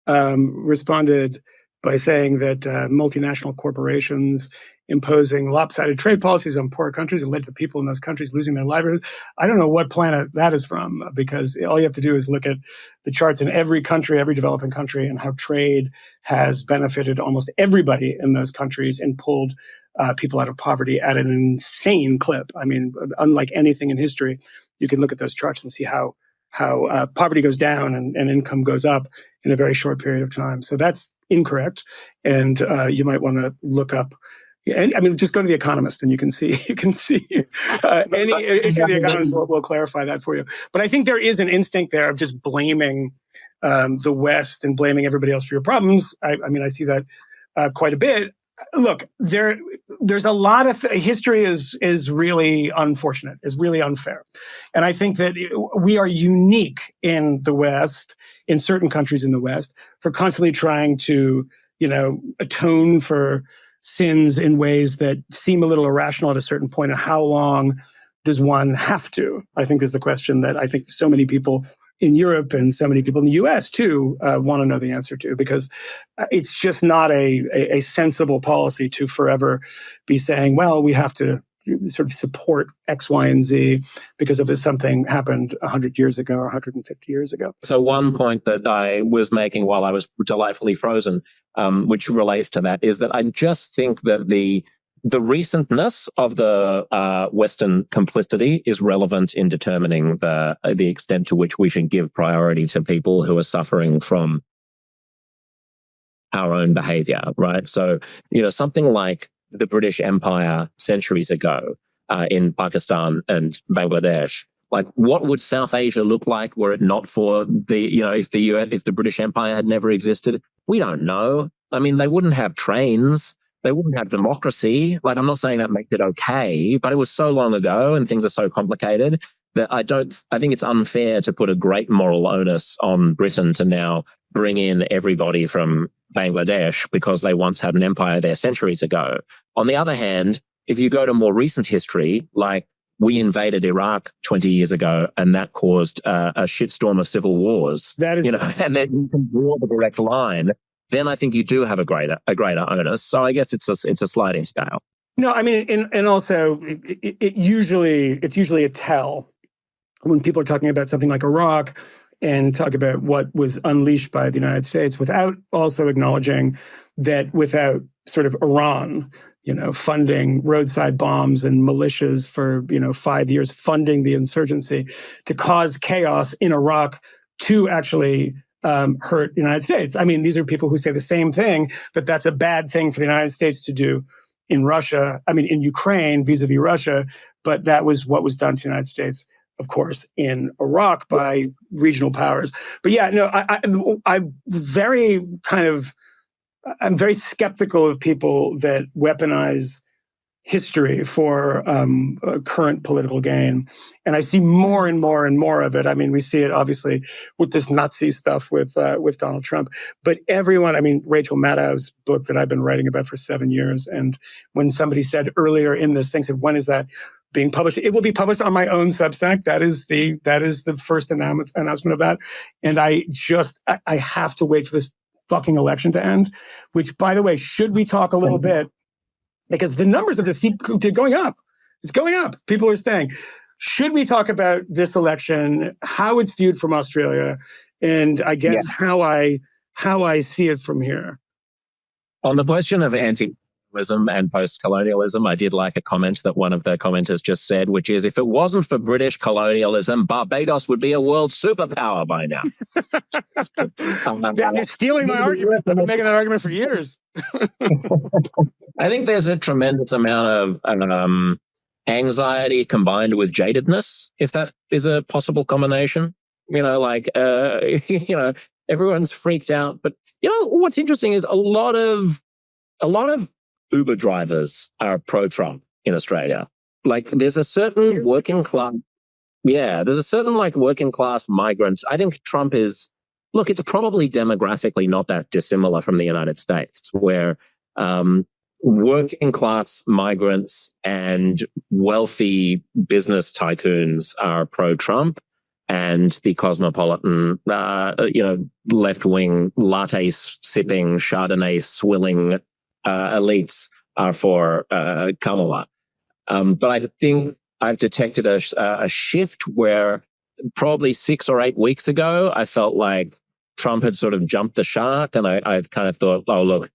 responded by saying that multinational corporations imposing lopsided trade policies on poor countries and led to people in those countries losing their livelihoods. I don't know what planet that is from, because all you have to do is look at the charts in every country, every developing country, and how trade has benefited almost everybody in those countries and pulled people out of poverty at an insane clip. I mean, unlike anything in history, you can look at those charts and see how poverty goes down and income goes up in a very short period of time. So that's incorrect. And you might want to look up. And I mean, just go to The Economist and you can see any issue of The Economist will clarify that for you. But I think there is an instinct there of just blaming the West and blaming everybody else for your problems. I mean, I see that quite a bit. Look, there's a lot of history is really unfortunate, is really unfair. And I think that we are unique in the West, in certain countries in the West, for constantly trying to, atone for sins in ways that seem a little irrational at a certain point. And how long does one have to? I think is the question that I think so many people in Europe and so many people in the US too want to know the answer to, because it's just not a sensible policy to forever be saying, well, we have to sort of support X, Y, and Z because of this something happened 100 years ago or 150 years ago. So one point that I was making while I was delightfully frozen, which relates to that, is that I just think that the recentness of the Western complicity is relevant in determining the extent to which we should give priority to people who are suffering from our own behavior, right? So, something like the British Empire centuries ago in Pakistan and Bangladesh, like what would South Asia look like were it not for if the British Empire had never existed? We don't know. I mean, they wouldn't have trains. They wouldn't have democracy. Like, I'm not saying that makes it okay, but it was so long ago and things are so complicated. that I think it's unfair to put a great moral onus on Britain to now bring in everybody from Bangladesh because they once had an empire there centuries ago. On the other hand, if you go to more recent history, like we invaded Iraq 20 years ago, and that caused a shitstorm of civil wars, That is, and then you can draw the direct line, then I think you do have a greater onus. So I guess it's a sliding scale. No, I mean, and also it's usually a tell when people are talking about something like Iraq and talk about what was unleashed by the United States without also acknowledging that without sort of Iran, funding roadside bombs and militias for, 5 years, funding the insurgency to cause chaos in Iraq to actually hurt the United States. I mean, these are people who say the same thing, that that's a bad thing for the United States to do in Russia, in Ukraine vis-a-vis Russia, but that was what was done to the United States, of course, in Iraq by regional powers. But yeah, no, I'm very skeptical of people that weaponize history for current political gain. And I see more and more and more of it. I mean, we see it obviously with this Nazi stuff with Donald Trump. But everyone, Rachel Maddow's book that I've been writing about for 7 years. And when somebody said earlier in this thing, said, when is that being published? It will be published on my own Substack. That is the first announcement of that. And I have to wait for this fucking election to end, which, by the way, should we talk a little bit? Because the numbers of this keep going up. It's going up. People are saying, should we talk about this election, how it's viewed from Australia, and I guess how I see it from here? On the question of anti-colonialism and post-colonialism, I did like a comment that one of the commenters just said, which is, if it wasn't for British colonialism, Barbados would be a world superpower by now. They're stealing my argument. I've been making that argument for years. I think there's a tremendous amount of anxiety combined with jadedness, if that is a possible combination. Everyone's freaked out. But what's interesting is a lot of Uber drivers are pro-Trump in Australia. Like, there's a certain working class. Yeah, there's a certain working class migrant. I think Trump is. Look, it's probably demographically not that dissimilar from the United States, where working class migrants and wealthy business tycoons are pro-Trump, and the cosmopolitan, left-wing, latte-sipping, Chardonnay swilling elites are for Kamala. But I think I've detected a shift where probably 6 or 8 weeks ago, I felt like Trump had sort of jumped the shark, and I've kind of thought, oh, look,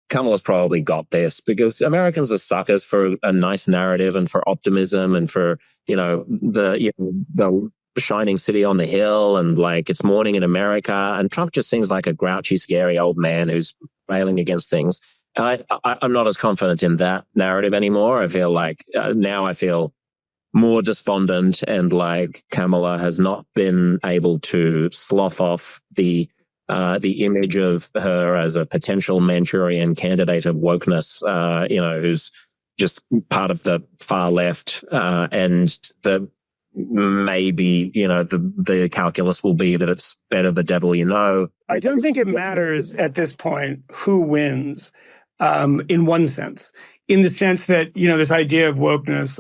Kamala's probably got this, because Americans are suckers for a nice narrative and for optimism and for, the shining city on the hill and it's morning in America. And Trump just seems like a grouchy, scary old man who's railing against things. And I'm not as confident in that narrative anymore. I feel like now I feel more despondent, and Kamala has not been able to slough off the image of her as a potential Manchurian candidate of wokeness, who's just part of the far left, and maybe the calculus will be that it's better the devil you know. I don't think it matters at this point who wins, in one sense. In the sense that, this idea of wokeness,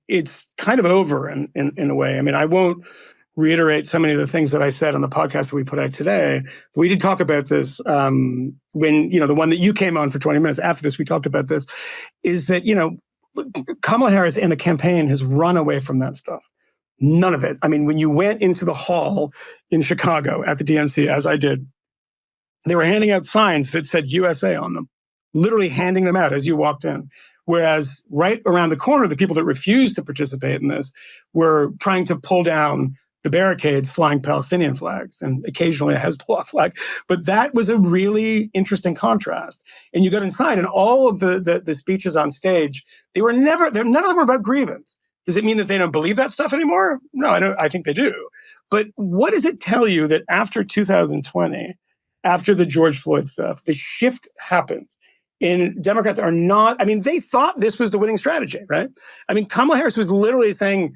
it's kind of over in a way. I won't reiterate so many of the things that I said on the podcast that we put out today. We did talk about this when, the one that you came on for 20 minutes after this, we talked about this, is that, Kamala Harris and the campaign has run away from that stuff. None of it. When you went into the hall in Chicago at the DNC, as I did, they were handing out signs that said USA on them, literally handing them out as you walked in. Whereas right around the corner, the people that refused to participate in this were trying to pull down the barricades, flying Palestinian flags and occasionally a Hezbollah flag. But that was a really interesting contrast. And you got inside, and all of the speeches on stage, none of them were about grievance. Does it mean that they don't believe that stuff anymore? No, I think they do. But what does it tell you that after 2020, after the George Floyd stuff, the shift happened? And Democrats are not, they thought this was the winning strategy, right? Kamala Harris was literally saying,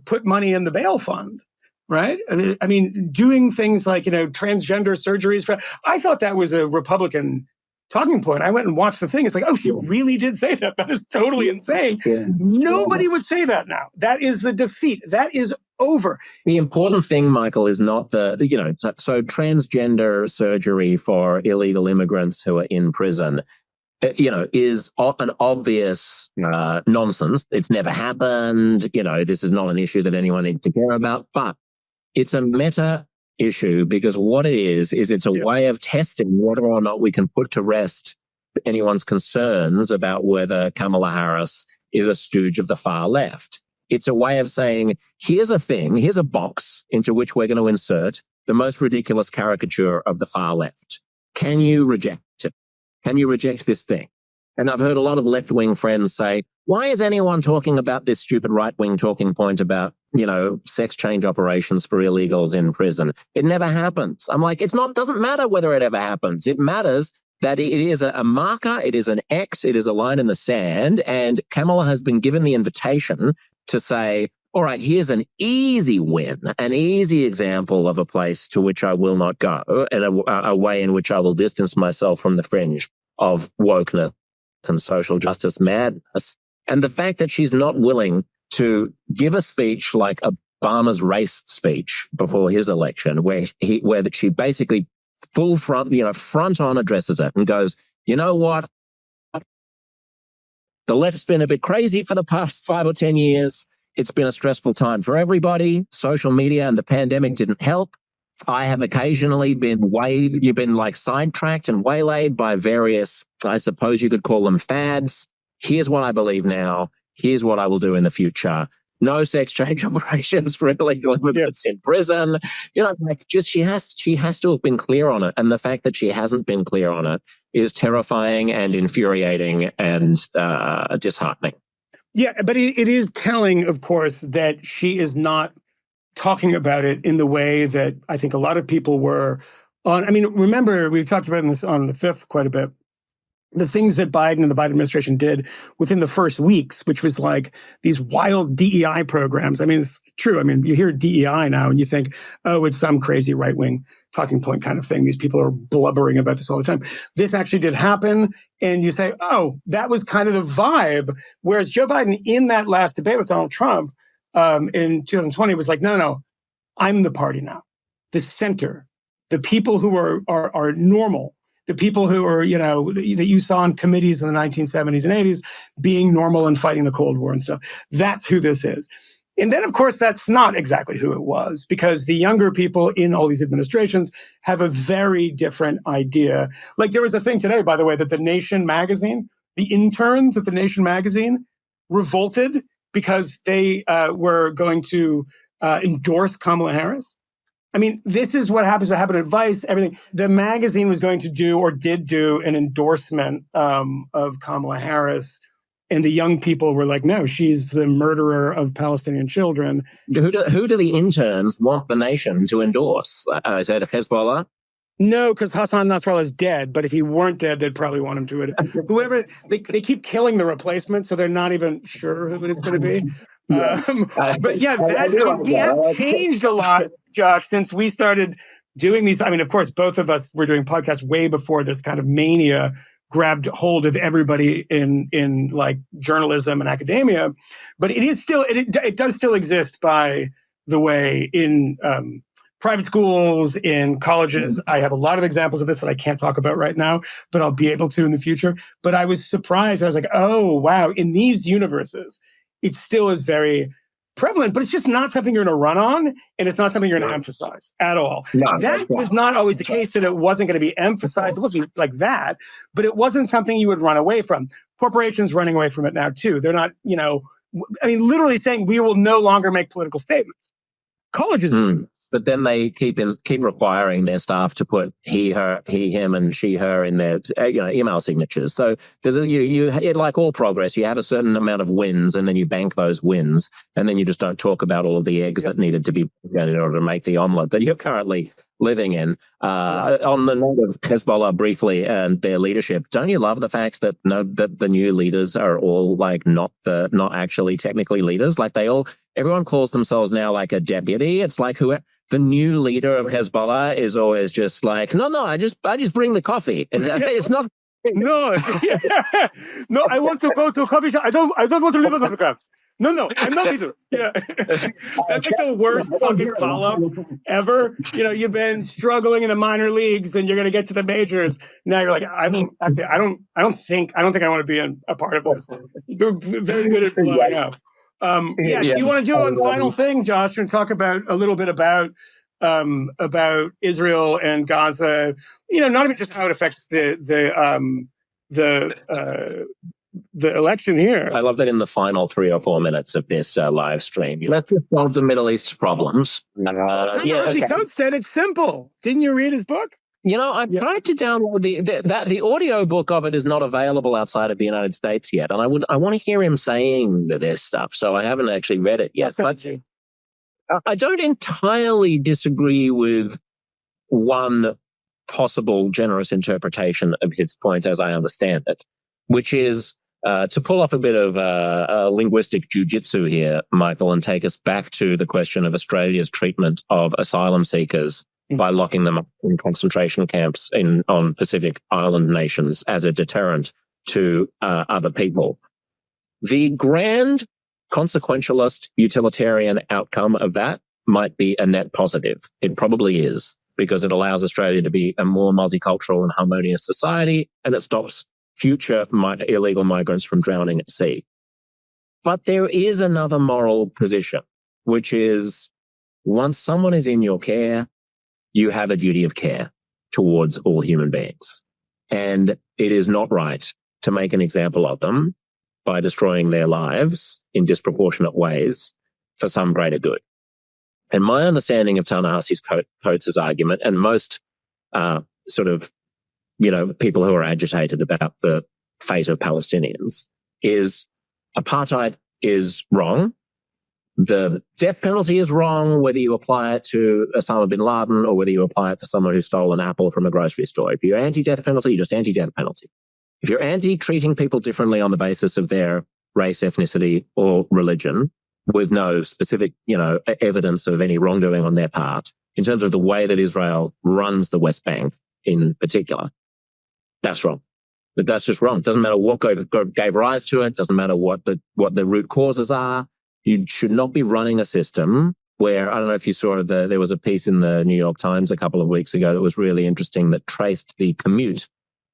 put money in the bail fund, right? I mean, doing things like, transgender surgeries. I thought that was a Republican talking point. I went and watched the thing. It's like, oh, she really did say that. That is totally insane. Nobody would say that now. That is the defeat. That is over. The important thing, Michael, is not so transgender surgery for illegal immigrants who are in prison, is an obvious nonsense. It's never happened. This is not an issue that anyone needs to care about, but it's a meta issue because what it is it's a way of testing whether or not we can put to rest anyone's concerns about whether Kamala Harris is a stooge of the far left. It's a way of saying, here's a box into which we're going to insert the most ridiculous caricature of the far left. Can you reject it? Can you reject this thing? And I've heard a lot of left-wing friends say, why is anyone talking about this stupid right-wing talking point about, sex change operations for illegals in prison? It never happens. I'm like, doesn't matter whether it ever happens. It matters that it is a marker, it is an X, it is a line in the sand, and Kamala has been given the invitation to say, all right, here's an easy win, an easy example of a place to which I will not go, and a way in which I will distance myself from the fringe of wokeness and social justice madness. And the fact that she's not willing to give a speech like Obama's race speech before his election, where she basically full front on addresses it and goes, you know what? The left's been a bit crazy for the past 5 or 10 years. It's been a stressful time for everybody. Social media and the pandemic didn't help. I have occasionally been sidetracked and waylaid by various, I suppose you could call them fads. Here's what I believe now. Here's what I will do in the future. No sex change operations for illegal immigrants in prison. She has to have been clear on it. And the fact that she hasn't been clear on it is terrifying and infuriating and disheartening. Yeah, but it is telling, of course, that she is not talking about it in the way that I think a lot of people were on. I mean, remember, we've talked about this on the 5th quite a bit. The things that Biden and the Biden administration did within the first weeks, which was like these wild DEI programs. I mean, it's true. I mean, you hear DEI now and you think, oh, it's some crazy right-wing talking point kind of thing. These people are blubbering about this all the time. This actually did happen. And you say, oh, that was kind of the vibe. Whereas Joe Biden in that last debate with Donald Trump in 2020 was like, no, I'm the party now. The center, the people who are normal, the people who are, that you saw in committees in the 1970s and 80s being normal and fighting the Cold War and stuff. That's who this is. And then, of course, that's not exactly who it was, because the younger people in all these administrations have a very different idea. Like there was a thing today, by the way, that the Nation magazine, the interns at the Nation magazine revolted because they were going to endorse Kamala Harris. I mean, this is what happened at Vice, everything. The magazine was going to do or did do an endorsement of Kamala Harris. And the young people were like, no, she's the murderer of Palestinian children. Who do the interns want the Nation to endorse? Is that Hezbollah? No, because Hassan Nasrallah is dead. But if he weren't dead, they'd probably want him to. Whoever, they keep killing the replacement, so they're not even sure who it is going to be. But yeah, we have changed a lot, Josh, since we started doing these. I mean, of course, both of us were doing podcasts way before this kind of mania grabbed hold of everybody in like journalism and academia. But it is still, it does still exist, by the way, in private schools, in colleges. I have a lot of examples of this that I can't talk about right now, but I'll be able to in the future. But I was surprised. I was like, oh, wow, in these universes, it still is very prevalent, but it's just not something you're going to run on, and it's not something you're going to emphasize at all. That was not always the case, that it wasn't going to be emphasized. It wasn't like that, but it wasn't something you would run away from. Corporations running away from it now, too. They're not, literally saying we will no longer make political statements. Colleges But then they keep requiring their staff to put he, him, and she, her in their email signatures. So there's like all progress, you have a certain amount of wins, and then you bank those wins, and then you just don't talk about all of the eggs that needed to be in order to make the omelet that you're currently living in. On the note of Hezbollah briefly and their leadership, don't you love the fact that that the new leaders are all like not actually technically leaders? Like everyone calls themselves now like a deputy. It's like the new leader of Hezbollah is always just like, no, I just bring the coffee. It's not. No, no, I want to go to a coffee shop. I don't want to live on the couch. No, I'm not either. Yeah. That's like the worst fucking call-up ever. You've been struggling in the minor leagues, then you're going to get to the majors. Now you're like, I don't think I want to be a part of this. You're very good at blowing up. Do you want to do one final thing, Josh, and talk a little bit about Israel and Gaza? Not even just how it affects the election here. I love that in the final 3 or 4 minutes of this live stream, let's just solve the Middle East problems. Coates said it's simple. Didn't you read his book? I tried to download the audio book of it is not available outside of the United States yet, and I want to hear him saying this stuff, so I haven't actually read it yet. But I don't entirely disagree with one possible generous interpretation of his point, as I understand it, which is to pull off a bit of linguistic jujitsu here, Michael, and take us back to the question of Australia's treatment of asylum seekers by locking them up in concentration camps on Pacific Island nations as a deterrent to other people. The grand consequentialist utilitarian outcome of that might be a net positive. It probably is, because it allows Australia to be a more multicultural and harmonious society, and it stops future illegal migrants from drowning at sea. But there is another moral position, which is once someone is in your care, you have a duty of care towards all human beings. And it is not right to make an example of them by destroying their lives in disproportionate ways for some greater good. And my understanding of Ta-Nehisi Coates' argument, and most people who are agitated about the fate of Palestinians, is apartheid is wrong. The death penalty is wrong, whether you apply it to Osama bin Laden or whether you apply it to someone who stole an apple from a grocery store. If you're anti-death penalty, you're just anti-death penalty. If you're anti-treating people differently on the basis of their race, ethnicity, or religion, with no specific, evidence of any wrongdoing on their part, in terms of the way that Israel runs the West Bank in particular, that's wrong. But that's just wrong. It doesn't matter what gave rise to it. It doesn't matter what the root causes are. You should not be running a system where, I don't know if you saw there was a piece in the New York Times a couple of weeks ago that was really interesting that traced the commute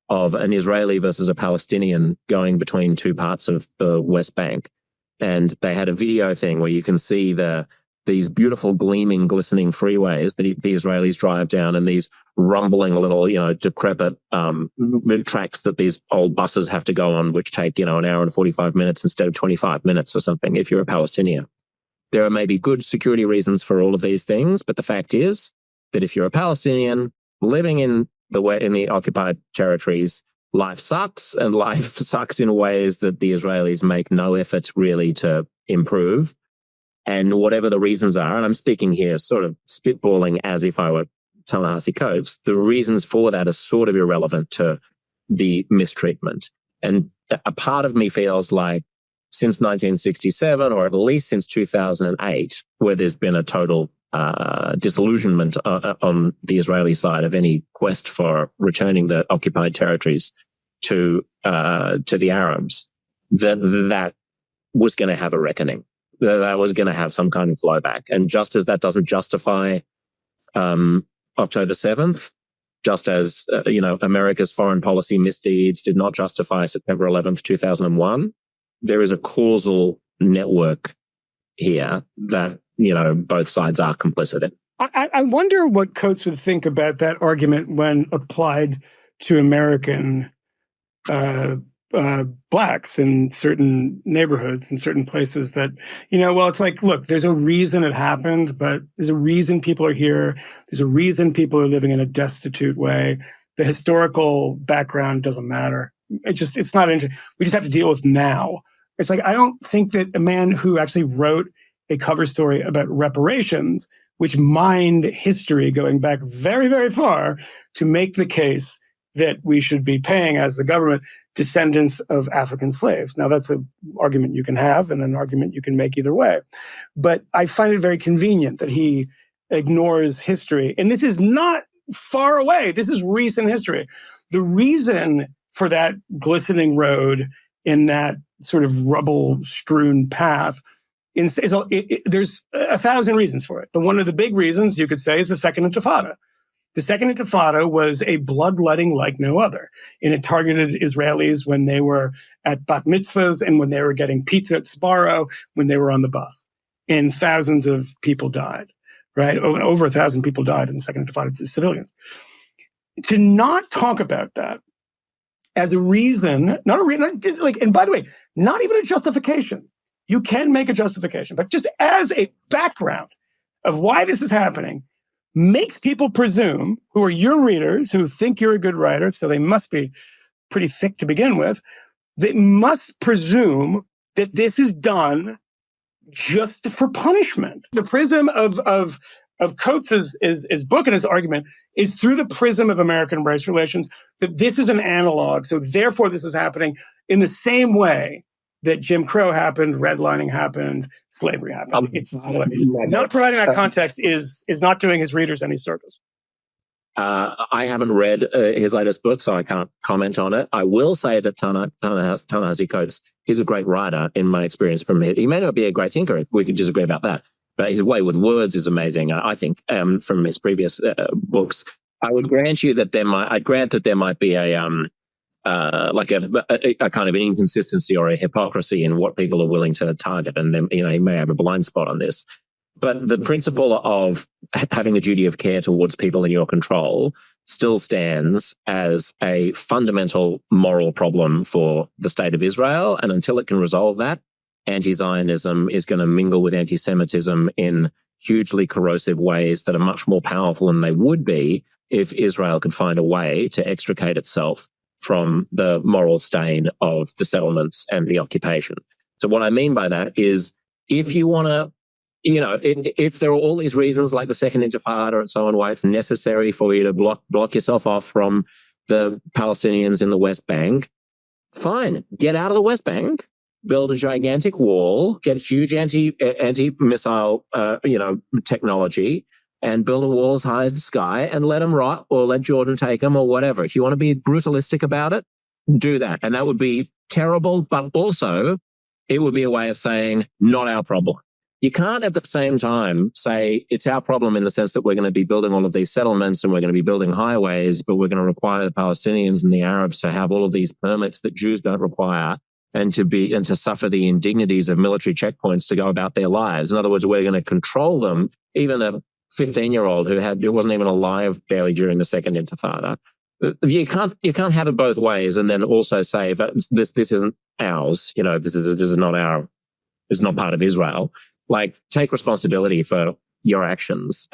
of an Israeli versus a Palestinian going between two parts of the West Bank. And they had a video thing where you can see these beautiful, gleaming, glistening freeways that the Israelis drive down, and these rumbling little, decrepit tracks that these old buses have to go on, which take, an hour and 45 minutes instead of 25 minutes or something if you're a Palestinian. There are maybe good security reasons for all of these things, but the fact is that if you're a Palestinian living in the occupied territories, life sucks, and life sucks in ways that the Israelis make no effort really to improve. And whatever the reasons are, and I'm speaking here sort of spitballing as if I were Ta-Nehisi Coates, the reasons for that are sort of irrelevant to the mistreatment. And a part of me feels like since 1967, or at least since 2008, where there's been a total disillusionment on the Israeli side of any quest for returning the occupied territories to the Arabs, that was going to have a reckoning. That was going to have some kind of flowback. And just as that doesn't justify October 7th, just as America's foreign policy misdeeds did not justify September 11th, 2001, there is a causal network here that both sides are complicit in. I wonder what Coates would think about that argument when applied to American blacks in certain neighborhoods, in certain places that, it's like, look, there's a reason it happened, but there's a reason people are here. There's a reason people are living in a destitute way. The historical background doesn't matter. It's not interesting. We just have to deal with now. It's like, I don't think that a man who actually wrote a cover story about reparations which mined history going back very, very far to make the case that we should be paying, as the government, descendants of African slaves. Now, that's an argument you can have and an argument you can make either way. But I find it very convenient that he ignores history. And this is not far away. This is recent history. The reason for that glistening road in that sort of rubble-strewn path there's 1,000 reasons for it. But one of the big reasons, you could say, is the Second Intifada. The Second Intifada was a bloodletting like no other. And it targeted Israelis when they were at bat mitzvahs and when they were getting pizza at Sbarro, when they were on the bus. And thousands of people died, right? Over 1,000 people died in the Second Intifada, civilians. To not talk about that as a reason, and by the way, not even a justification. You can make a justification, but just as a background of why this is happening, makes people presume, who are your readers, who think you're a good writer, so they must be pretty thick to begin with, they must presume that this is done just for punishment. The prism of Coates's book and his argument is through the prism of American race relations, that this is an analog, so therefore this is happening in the same way that Jim Crow happened, redlining happened, slavery happened. It's not providing that context is not doing his readers any service. I haven't read his latest book, so I can't comment on it. I will say that Ta-Nehisi Coates is a great writer, in my experience. He may not be a great thinker, if we could disagree about that, but his way with words is amazing. I think from his previous books, I would grant you that there might be a kind of an inconsistency or a hypocrisy in what people are willing to target. And then, he may have a blind spot on this. But the principle of having a duty of care towards people in your control still stands as a fundamental moral problem for the state of Israel. And until it can resolve that, anti-Zionism is going to mingle with anti-Semitism in hugely corrosive ways that are much more powerful than they would be if Israel could find a way to extricate itself from the moral stain of the settlements and the occupation. So what I mean by that is, if you want to, if there are all these reasons like the Second Intifada and so on, why it's necessary for you to block yourself off from the Palestinians in the West Bank, fine, get out of the West Bank, build a gigantic wall, get huge anti-missile, technology, and build a wall as high as the sky and let them rot, or let Jordan take them, or whatever. If you want to be brutalistic about it, do that. And that would be terrible, but also it would be a way of saying, not our problem. You can't at the same time say it's our problem in the sense that we're going to be building all of these settlements and we're going to be building highways, but we're going to require the Palestinians and the Arabs to have all of these permits that Jews don't require, and to suffer the indignities of military checkpoints to go about their lives. In other words, we're going to control them. Even a 15-year-old who wasn't even alive barely during the Second Intifada. You can't have it both ways, and then also say, but this isn't ours. This is not part of Israel. Like, take responsibility for your actions,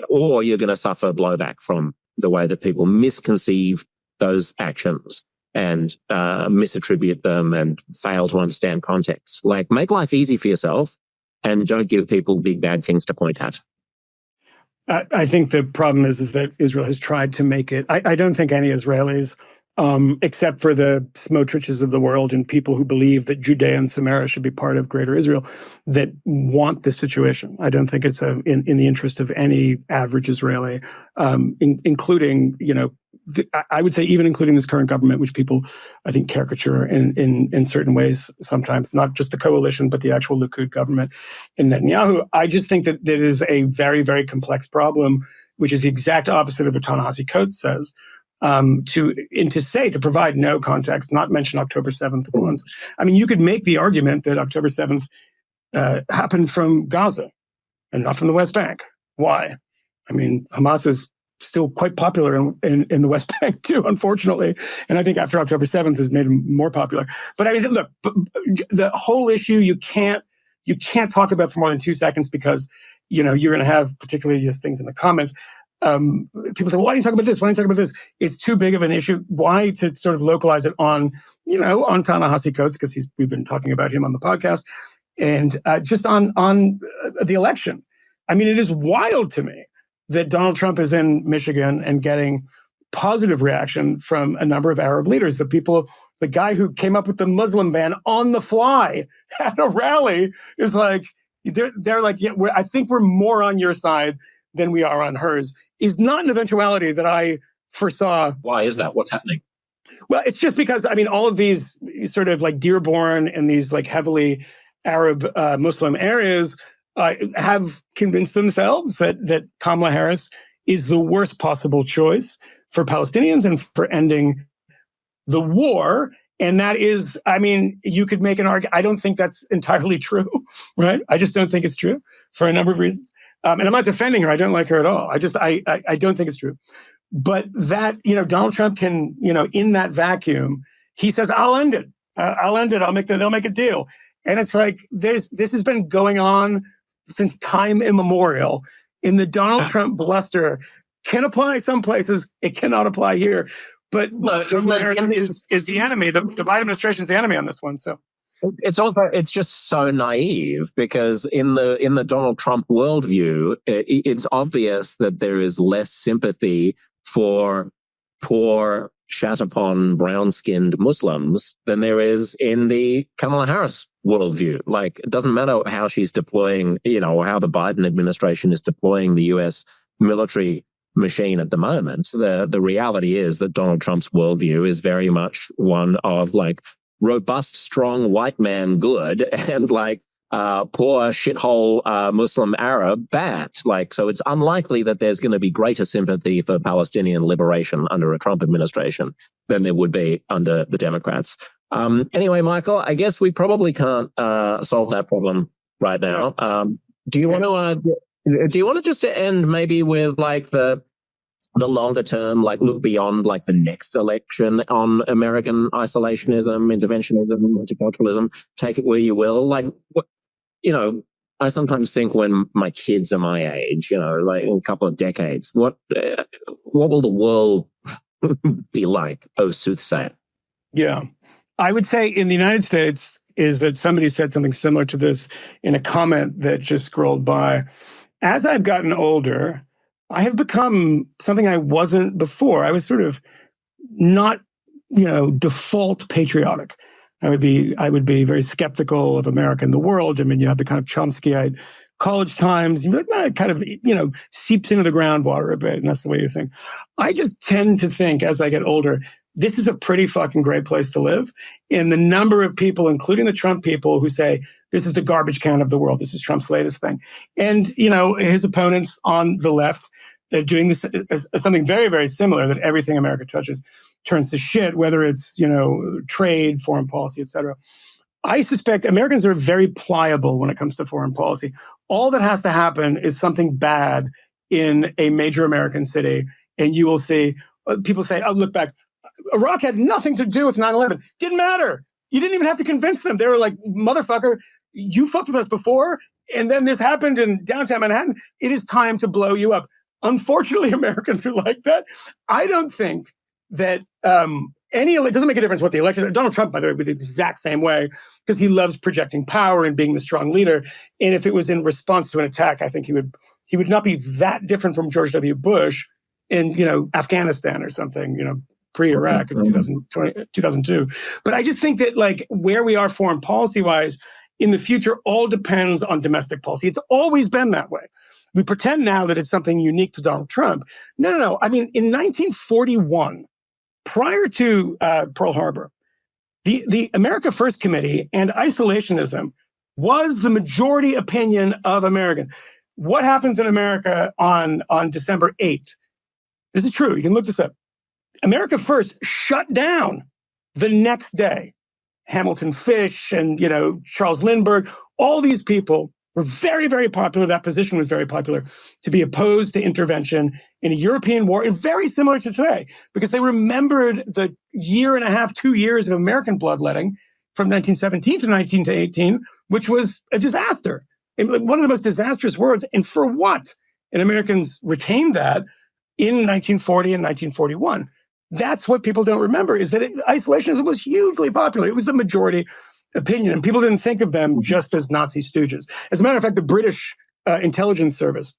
or you're going to suffer blowback from the way that people misconceive those actions and misattribute them and fail to understand context. Like, make life easy for yourself and don't give people big bad things to point at. I think the problem is that Israel has tried to make it. I don't think any Israelis, except for the Smotriches of the world and people who believe that Judea and Samaria should be part of Greater Israel, that want this situation. I don't think it's in the interest of any average Israeli, including, I would say even including this current government, which people, I think, caricature in certain ways sometimes, not just the coalition, but the actual Likud government in Netanyahu. I just think that it is a very, very complex problem, which is the exact opposite of what Ta-Nehisi Coates says. To provide no context, not mention October 7th once. I mean, you could make the argument that October 7th happened from Gaza and not from the West Bank. Why? I mean, Hamas is still quite popular in the West Bank too, unfortunately. And I think after October 7th has made him more popular. But I mean, look, the whole issue you can't talk about for more than 2 seconds, because, you're going to have, particularly just things in the comments, people say, well, why don't you talk about this? Why don't you talk about this? It's too big of an issue. Why to sort of localize it on Ta-Nehisi Coates, because we've been talking about him on the podcast, and just on the election. I mean, it is wild to me that Donald Trump is in Michigan and getting positive reaction from a number of Arab leaders. The guy who came up with the Muslim ban on the fly at a rally is like, they're like, yeah, I think we're more on your side than we are on hers, is not an eventuality that I foresaw. Why is that? What's happening? Well, it's just because, I mean, all of these sort of like Dearborn and these like heavily Arab Muslim areas have convinced themselves that Kamala Harris is the worst possible choice for Palestinians and for ending the war. And that is, I mean, you could make an argument. I don't think that's entirely true, right? I just don't think it's true for a number of reasons. And I'm not defending her. I don't like her at all. I don't think it's true. But that, Donald Trump can, in that vacuum, he says, I'll end it. They'll make a deal. And it's like, this has been going on since time immemorial. In the Donald Trump bluster can apply some places. It cannot apply here. But is the enemy. The Biden administration is the enemy on this one. So it's just so naive, because in the Donald Trump worldview, it's obvious that there is less sympathy for poor, shat-upon, brown-skinned Muslims than there is in the Kamala Harris worldview. Like, it doesn't matter how she's deploying, or how the Biden administration is deploying the U.S. military machine at the moment. The reality is that Donald Trump's worldview is very much one of like robust, strong white man good and like poor shithole Muslim Arab bad. Like, so it's unlikely that there's going to be greater sympathy for Palestinian liberation under a Trump administration than there would be under the Democrats. Anyway, Michael, I guess we probably can't solve that problem right now. Do you want to just end maybe with like the longer term, like look beyond like the next election on American isolationism, interventionism, multiculturalism, take it where you will? Like, I sometimes think when my kids are my age, like in a couple of decades, what will the world be like? Oh, soothsayer. Yeah. I would say in the United States is that somebody said something similar to this in a comment that just scrolled by. As I've gotten older, I have become something I wasn't before. I was sort of not, default patriotic. I would be very skeptical of America and the world. I mean, you have the kind of Chomskyite college times, it kind of, seeps into the groundwater a bit, and that's the way you think. I just tend to think as I get older, this is a pretty fucking great place to live. And the number of people, including the Trump people, who say, this is the garbage can of the world. This is Trump's latest thing. And, his opponents on the left, they're doing this as something very, very similar, that everything America touches turns to shit, whether it's, trade, foreign policy, et cetera. I suspect Americans are very pliable when it comes to foreign policy. All that has to happen is something bad in a major American city, and you will see people say, oh, look back. Iraq had nothing to do with 9/11. Didn't matter. You didn't even have to convince them. They were like, motherfucker, you fucked with us before, and then this happened in downtown Manhattan. It is time to blow you up. Unfortunately, Americans are like that. I don't think that it doesn't make a difference what the election is. Donald Trump, by the way, would the exact same way, because he loves projecting power and being the strong leader. And if it was in response to an attack, I think he would not be that different from George W. Bush in, Afghanistan or something, pre-Iraq in 2002. But I just think that like where we are foreign policy-wise in the future all depends on domestic policy. It's always been that way. We pretend now that it's something unique to Donald Trump. No. I mean, in 1941, prior to Pearl Harbor, the America First Committee and isolationism was the majority opinion of Americans. What happens in America on December 8th? This is true. You can look this up. America First shut down the next day. Hamilton Fish and, Charles Lindbergh, all these people were very, very popular. That position was very popular to be opposed to intervention in a European war, and very similar to today, because they remembered the year and a half, 2 years of American bloodletting from 1917 to 1918, which was a disaster. And one of the most disastrous words. And for what? And Americans retained that in 1940 and 1941. That's what people don't remember, is that isolationism was hugely popular. It was the majority opinion, and people didn't think of them just as Nazi stooges. As a matter of fact, the British intelligence service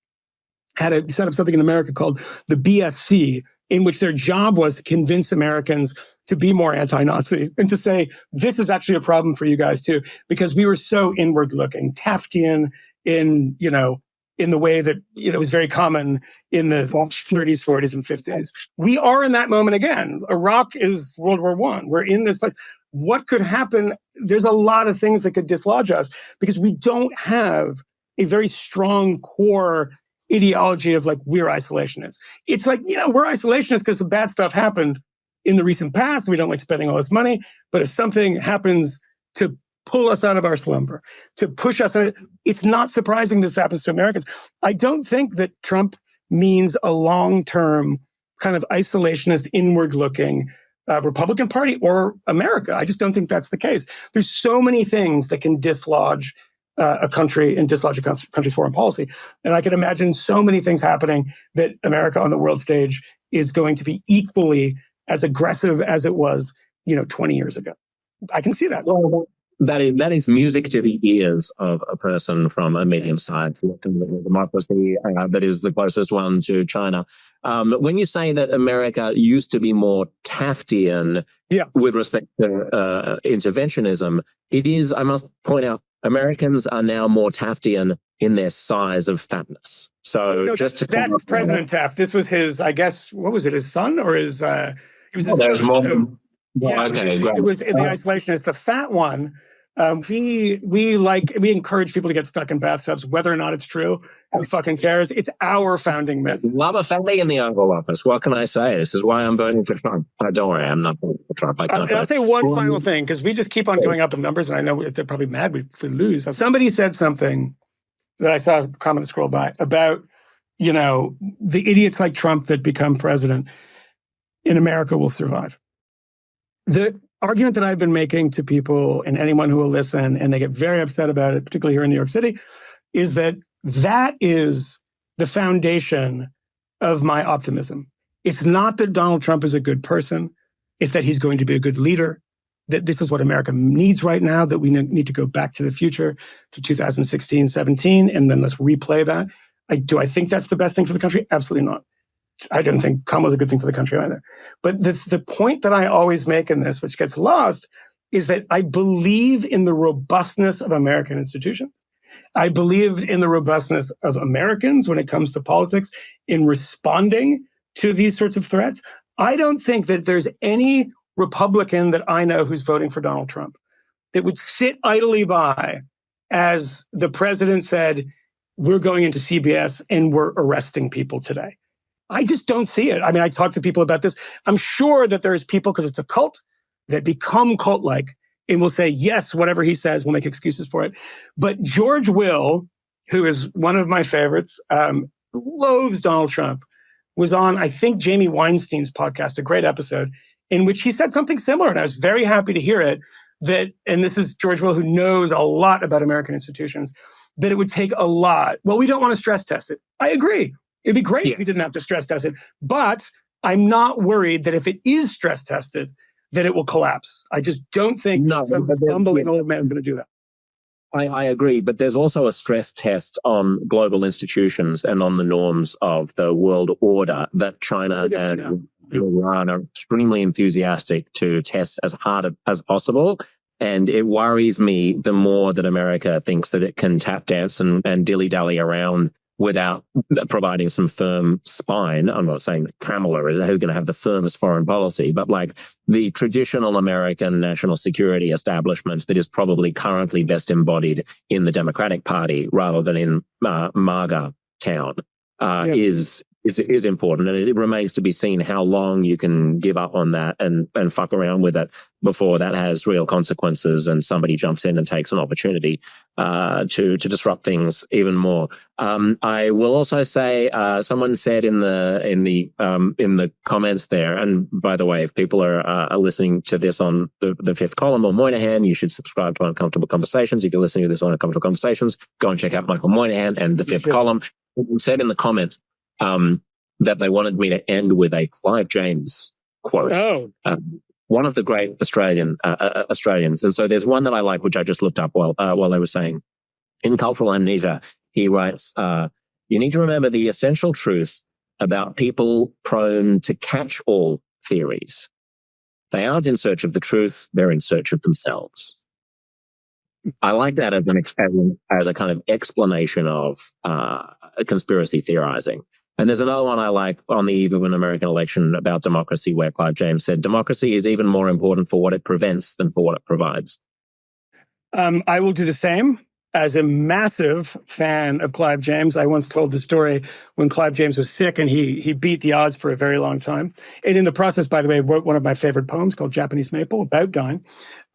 had set up something in America called the BSC, in which their job was to convince Americans to be more anti-Nazi and to say, this is actually a problem for you guys too, because we were so inward-looking, Taftian in the way that was very common in the 30s, 40s, and 50s. We are in that moment again. Iraq is World War I. We're in this place. What could happen? There's a lot of things that could dislodge us because we don't have a very strong core ideology of like, we're isolationists. It's like, we're isolationists because the bad stuff happened in the recent past. We don't like spending all this money. But if something happens to pull us out of our slumber, to push us, it's not surprising this happens to Americans. I don't think that Trump means a long-term kind of isolationist, inward-looking Republican Party or America. I just don't think that's the case. There's so many things that can dislodge a country and dislodge a country's foreign policy. And I can imagine so many things happening that America on the world stage is going to be equally as aggressive as it was, 20 years ago. I can see that. Well, that is music to the ears of a person from a medium-sized democracy that is the closest one to China. When you say that America used to be more Taftian with respect to interventionism, it is, I must point out, Americans are now more Taftian in their size of fatness. So that's President Taft. This was his, I guess, what was it, his son or his... it was his there's more. It was the isolationist, the fat one. We encourage people to get stuck in bathtubs, whether or not it's true. Who fucking cares? It's our founding myth. Love a family in the Oval Office. What can I say? This is why I'm voting for Trump. Don't worry, I'm not voting for Trump. I'll say one final thing, because we just keep on going up in numbers, and I know they're probably mad if we lose. Somebody said something that I saw a comment scroll by about, the idiots like Trump that become president in America will survive. The argument that I've been making to people and anyone who will listen, and they get very upset about it, particularly here in New York City, is that is the foundation of my optimism. It's not that Donald Trump is a good person. It's that he's going to be a good leader, that this is what America needs right now, that we need to go back to the future, to 2016, 17, and then let's replay that. Do I think that's the best thing for the country? Absolutely not. I don't think Kamala's a good thing for the country either. But the point that I always make in this, which gets lost, is that I believe in the robustness of American institutions. I believe in the robustness of Americans when it comes to politics in responding to these sorts of threats. I don't think that there's any Republican that I know who's voting for Donald Trump that would sit idly by as the president said, we're going into CBS and we're arresting people today. I just don't see it. I mean, I talk to people about this. I'm sure that there's people, because it's a cult, that become cult-like and will say, yes, whatever he says, we'll make excuses for it. But George Will, who is one of my favorites, loathes Donald Trump, was on, I think, Jamie Weinstein's podcast, a great episode, in which he said something similar. And I was very happy to hear it, and this is George Will, who knows a lot about American institutions, that it would take a lot. Well, we don't want to stress test it. I agree. It'd be great if we didn't have to stress test it. But I'm not worried that if it is stress tested, that it will collapse. I just don't think some bumbling old man is going to do that. I agree, but there's also a stress test on global institutions and on the norms of the world order that China and Iran are extremely enthusiastic to test as hard as possible. And it worries me the more that America thinks that it can tap dance and dilly-dally around without providing some firm spine. I'm not saying that Kamala is going to have the firmest foreign policy, but like the traditional American national security establishment that is probably currently best embodied in the Democratic Party rather than in MAGA town is important. And it remains to be seen how long you can give up on that and fuck around with it before that has real consequences and somebody jumps in and takes an opportunity to disrupt things even more. I will also say, someone said in the comments there, and by the way, if people are listening to this on the Fifth Column or Moynihan, you should subscribe to Uncomfortable Conversations. If you're listening to this on Uncomfortable Conversations, go and check out Michael Moynihan and the Fifth Column. Said in the comments that they wanted me to end with a Clive James quote. One of the great Australians. And so there's one that I like, which I just looked up while they were saying, in cultural amnesia, he writes, you need to remember the essential truth about people prone to catch-all theories. They aren't in search of the truth, they're in search of themselves. I like that as a kind of explanation of conspiracy theorizing. And there's another one I like on the eve of an American election about democracy, where Clive James said, democracy is even more important for what it prevents than for what it provides. I will do the same. As a massive fan of Clive James, I once told the story when Clive James was sick and he beat the odds for a very long time. And in the process, by the way, wrote one of my favorite poems called Japanese Maple about dying.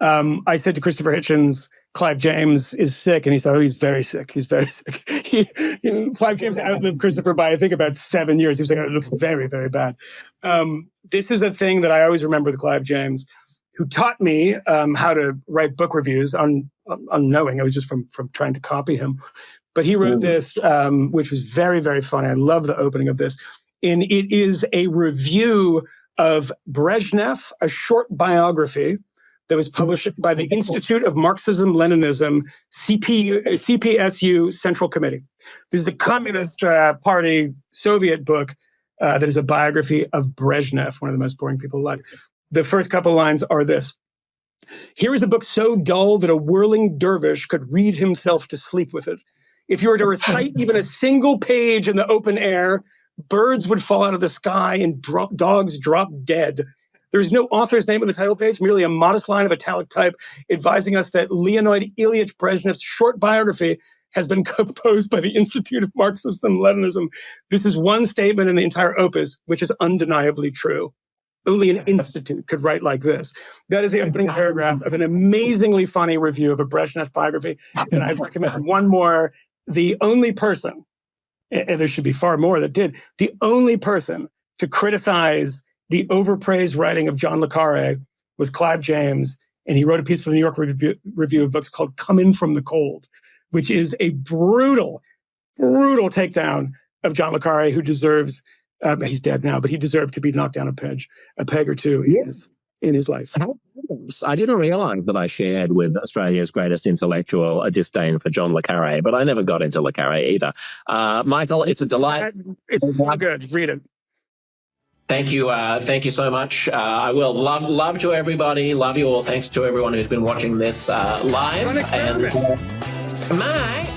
I said to Christopher Hitchens, Clive James is sick. And he said, oh, he's very sick. He's very sick. Clive James outlived Christopher by, I think, about 7 years. He was like, oh, it looks very, very bad. This is a thing that I always remember with Clive James, who taught me how to write book reviews unknowing. I was just from trying to copy him. But he wrote this, which was very, very funny. I love the opening of this. And it is a review of Brezhnev, a short biography that was published by the Institute of Marxism-Leninism, CPSU Central Committee. This is a Communist Party Soviet book that is a biography of Brezhnev, one of the most boring people alive. The first couple lines are this. Here is a book so dull that a whirling dervish could read himself to sleep with it. If you were to recite even a single page in the open air, birds would fall out of the sky and dogs drop dead. There is no author's name on the title page, merely a modest line of italic type advising us that Leonid Ilyich Brezhnev's short biography has been composed by the Institute of Marxism-Leninism. This is one statement in the entire opus, which is undeniably true. Only an institute could write like this. That is the opening paragraph of an amazingly funny review of a Brezhnev biography. And I'd recommend one more. The only person, and there should be far more that did, the only person to criticize the overpraised writing of John le Carré was Clive James. And he wrote a piece for the New York Review of Books called Come In From the Cold, which is a brutal, brutal takedown of John le Carré, who deserves, he's dead now, but he deserved to be knocked down a peg or two in his life. I didn't realize that I shared with Australia's greatest intellectual a disdain for John le Carré, but I never got into le Carré either. Michael, it's a delight. It's so good. Read it. Thank you. Thank you so much. I will. Love to everybody. Love you all. Thanks to everyone who's been watching this live. And bye.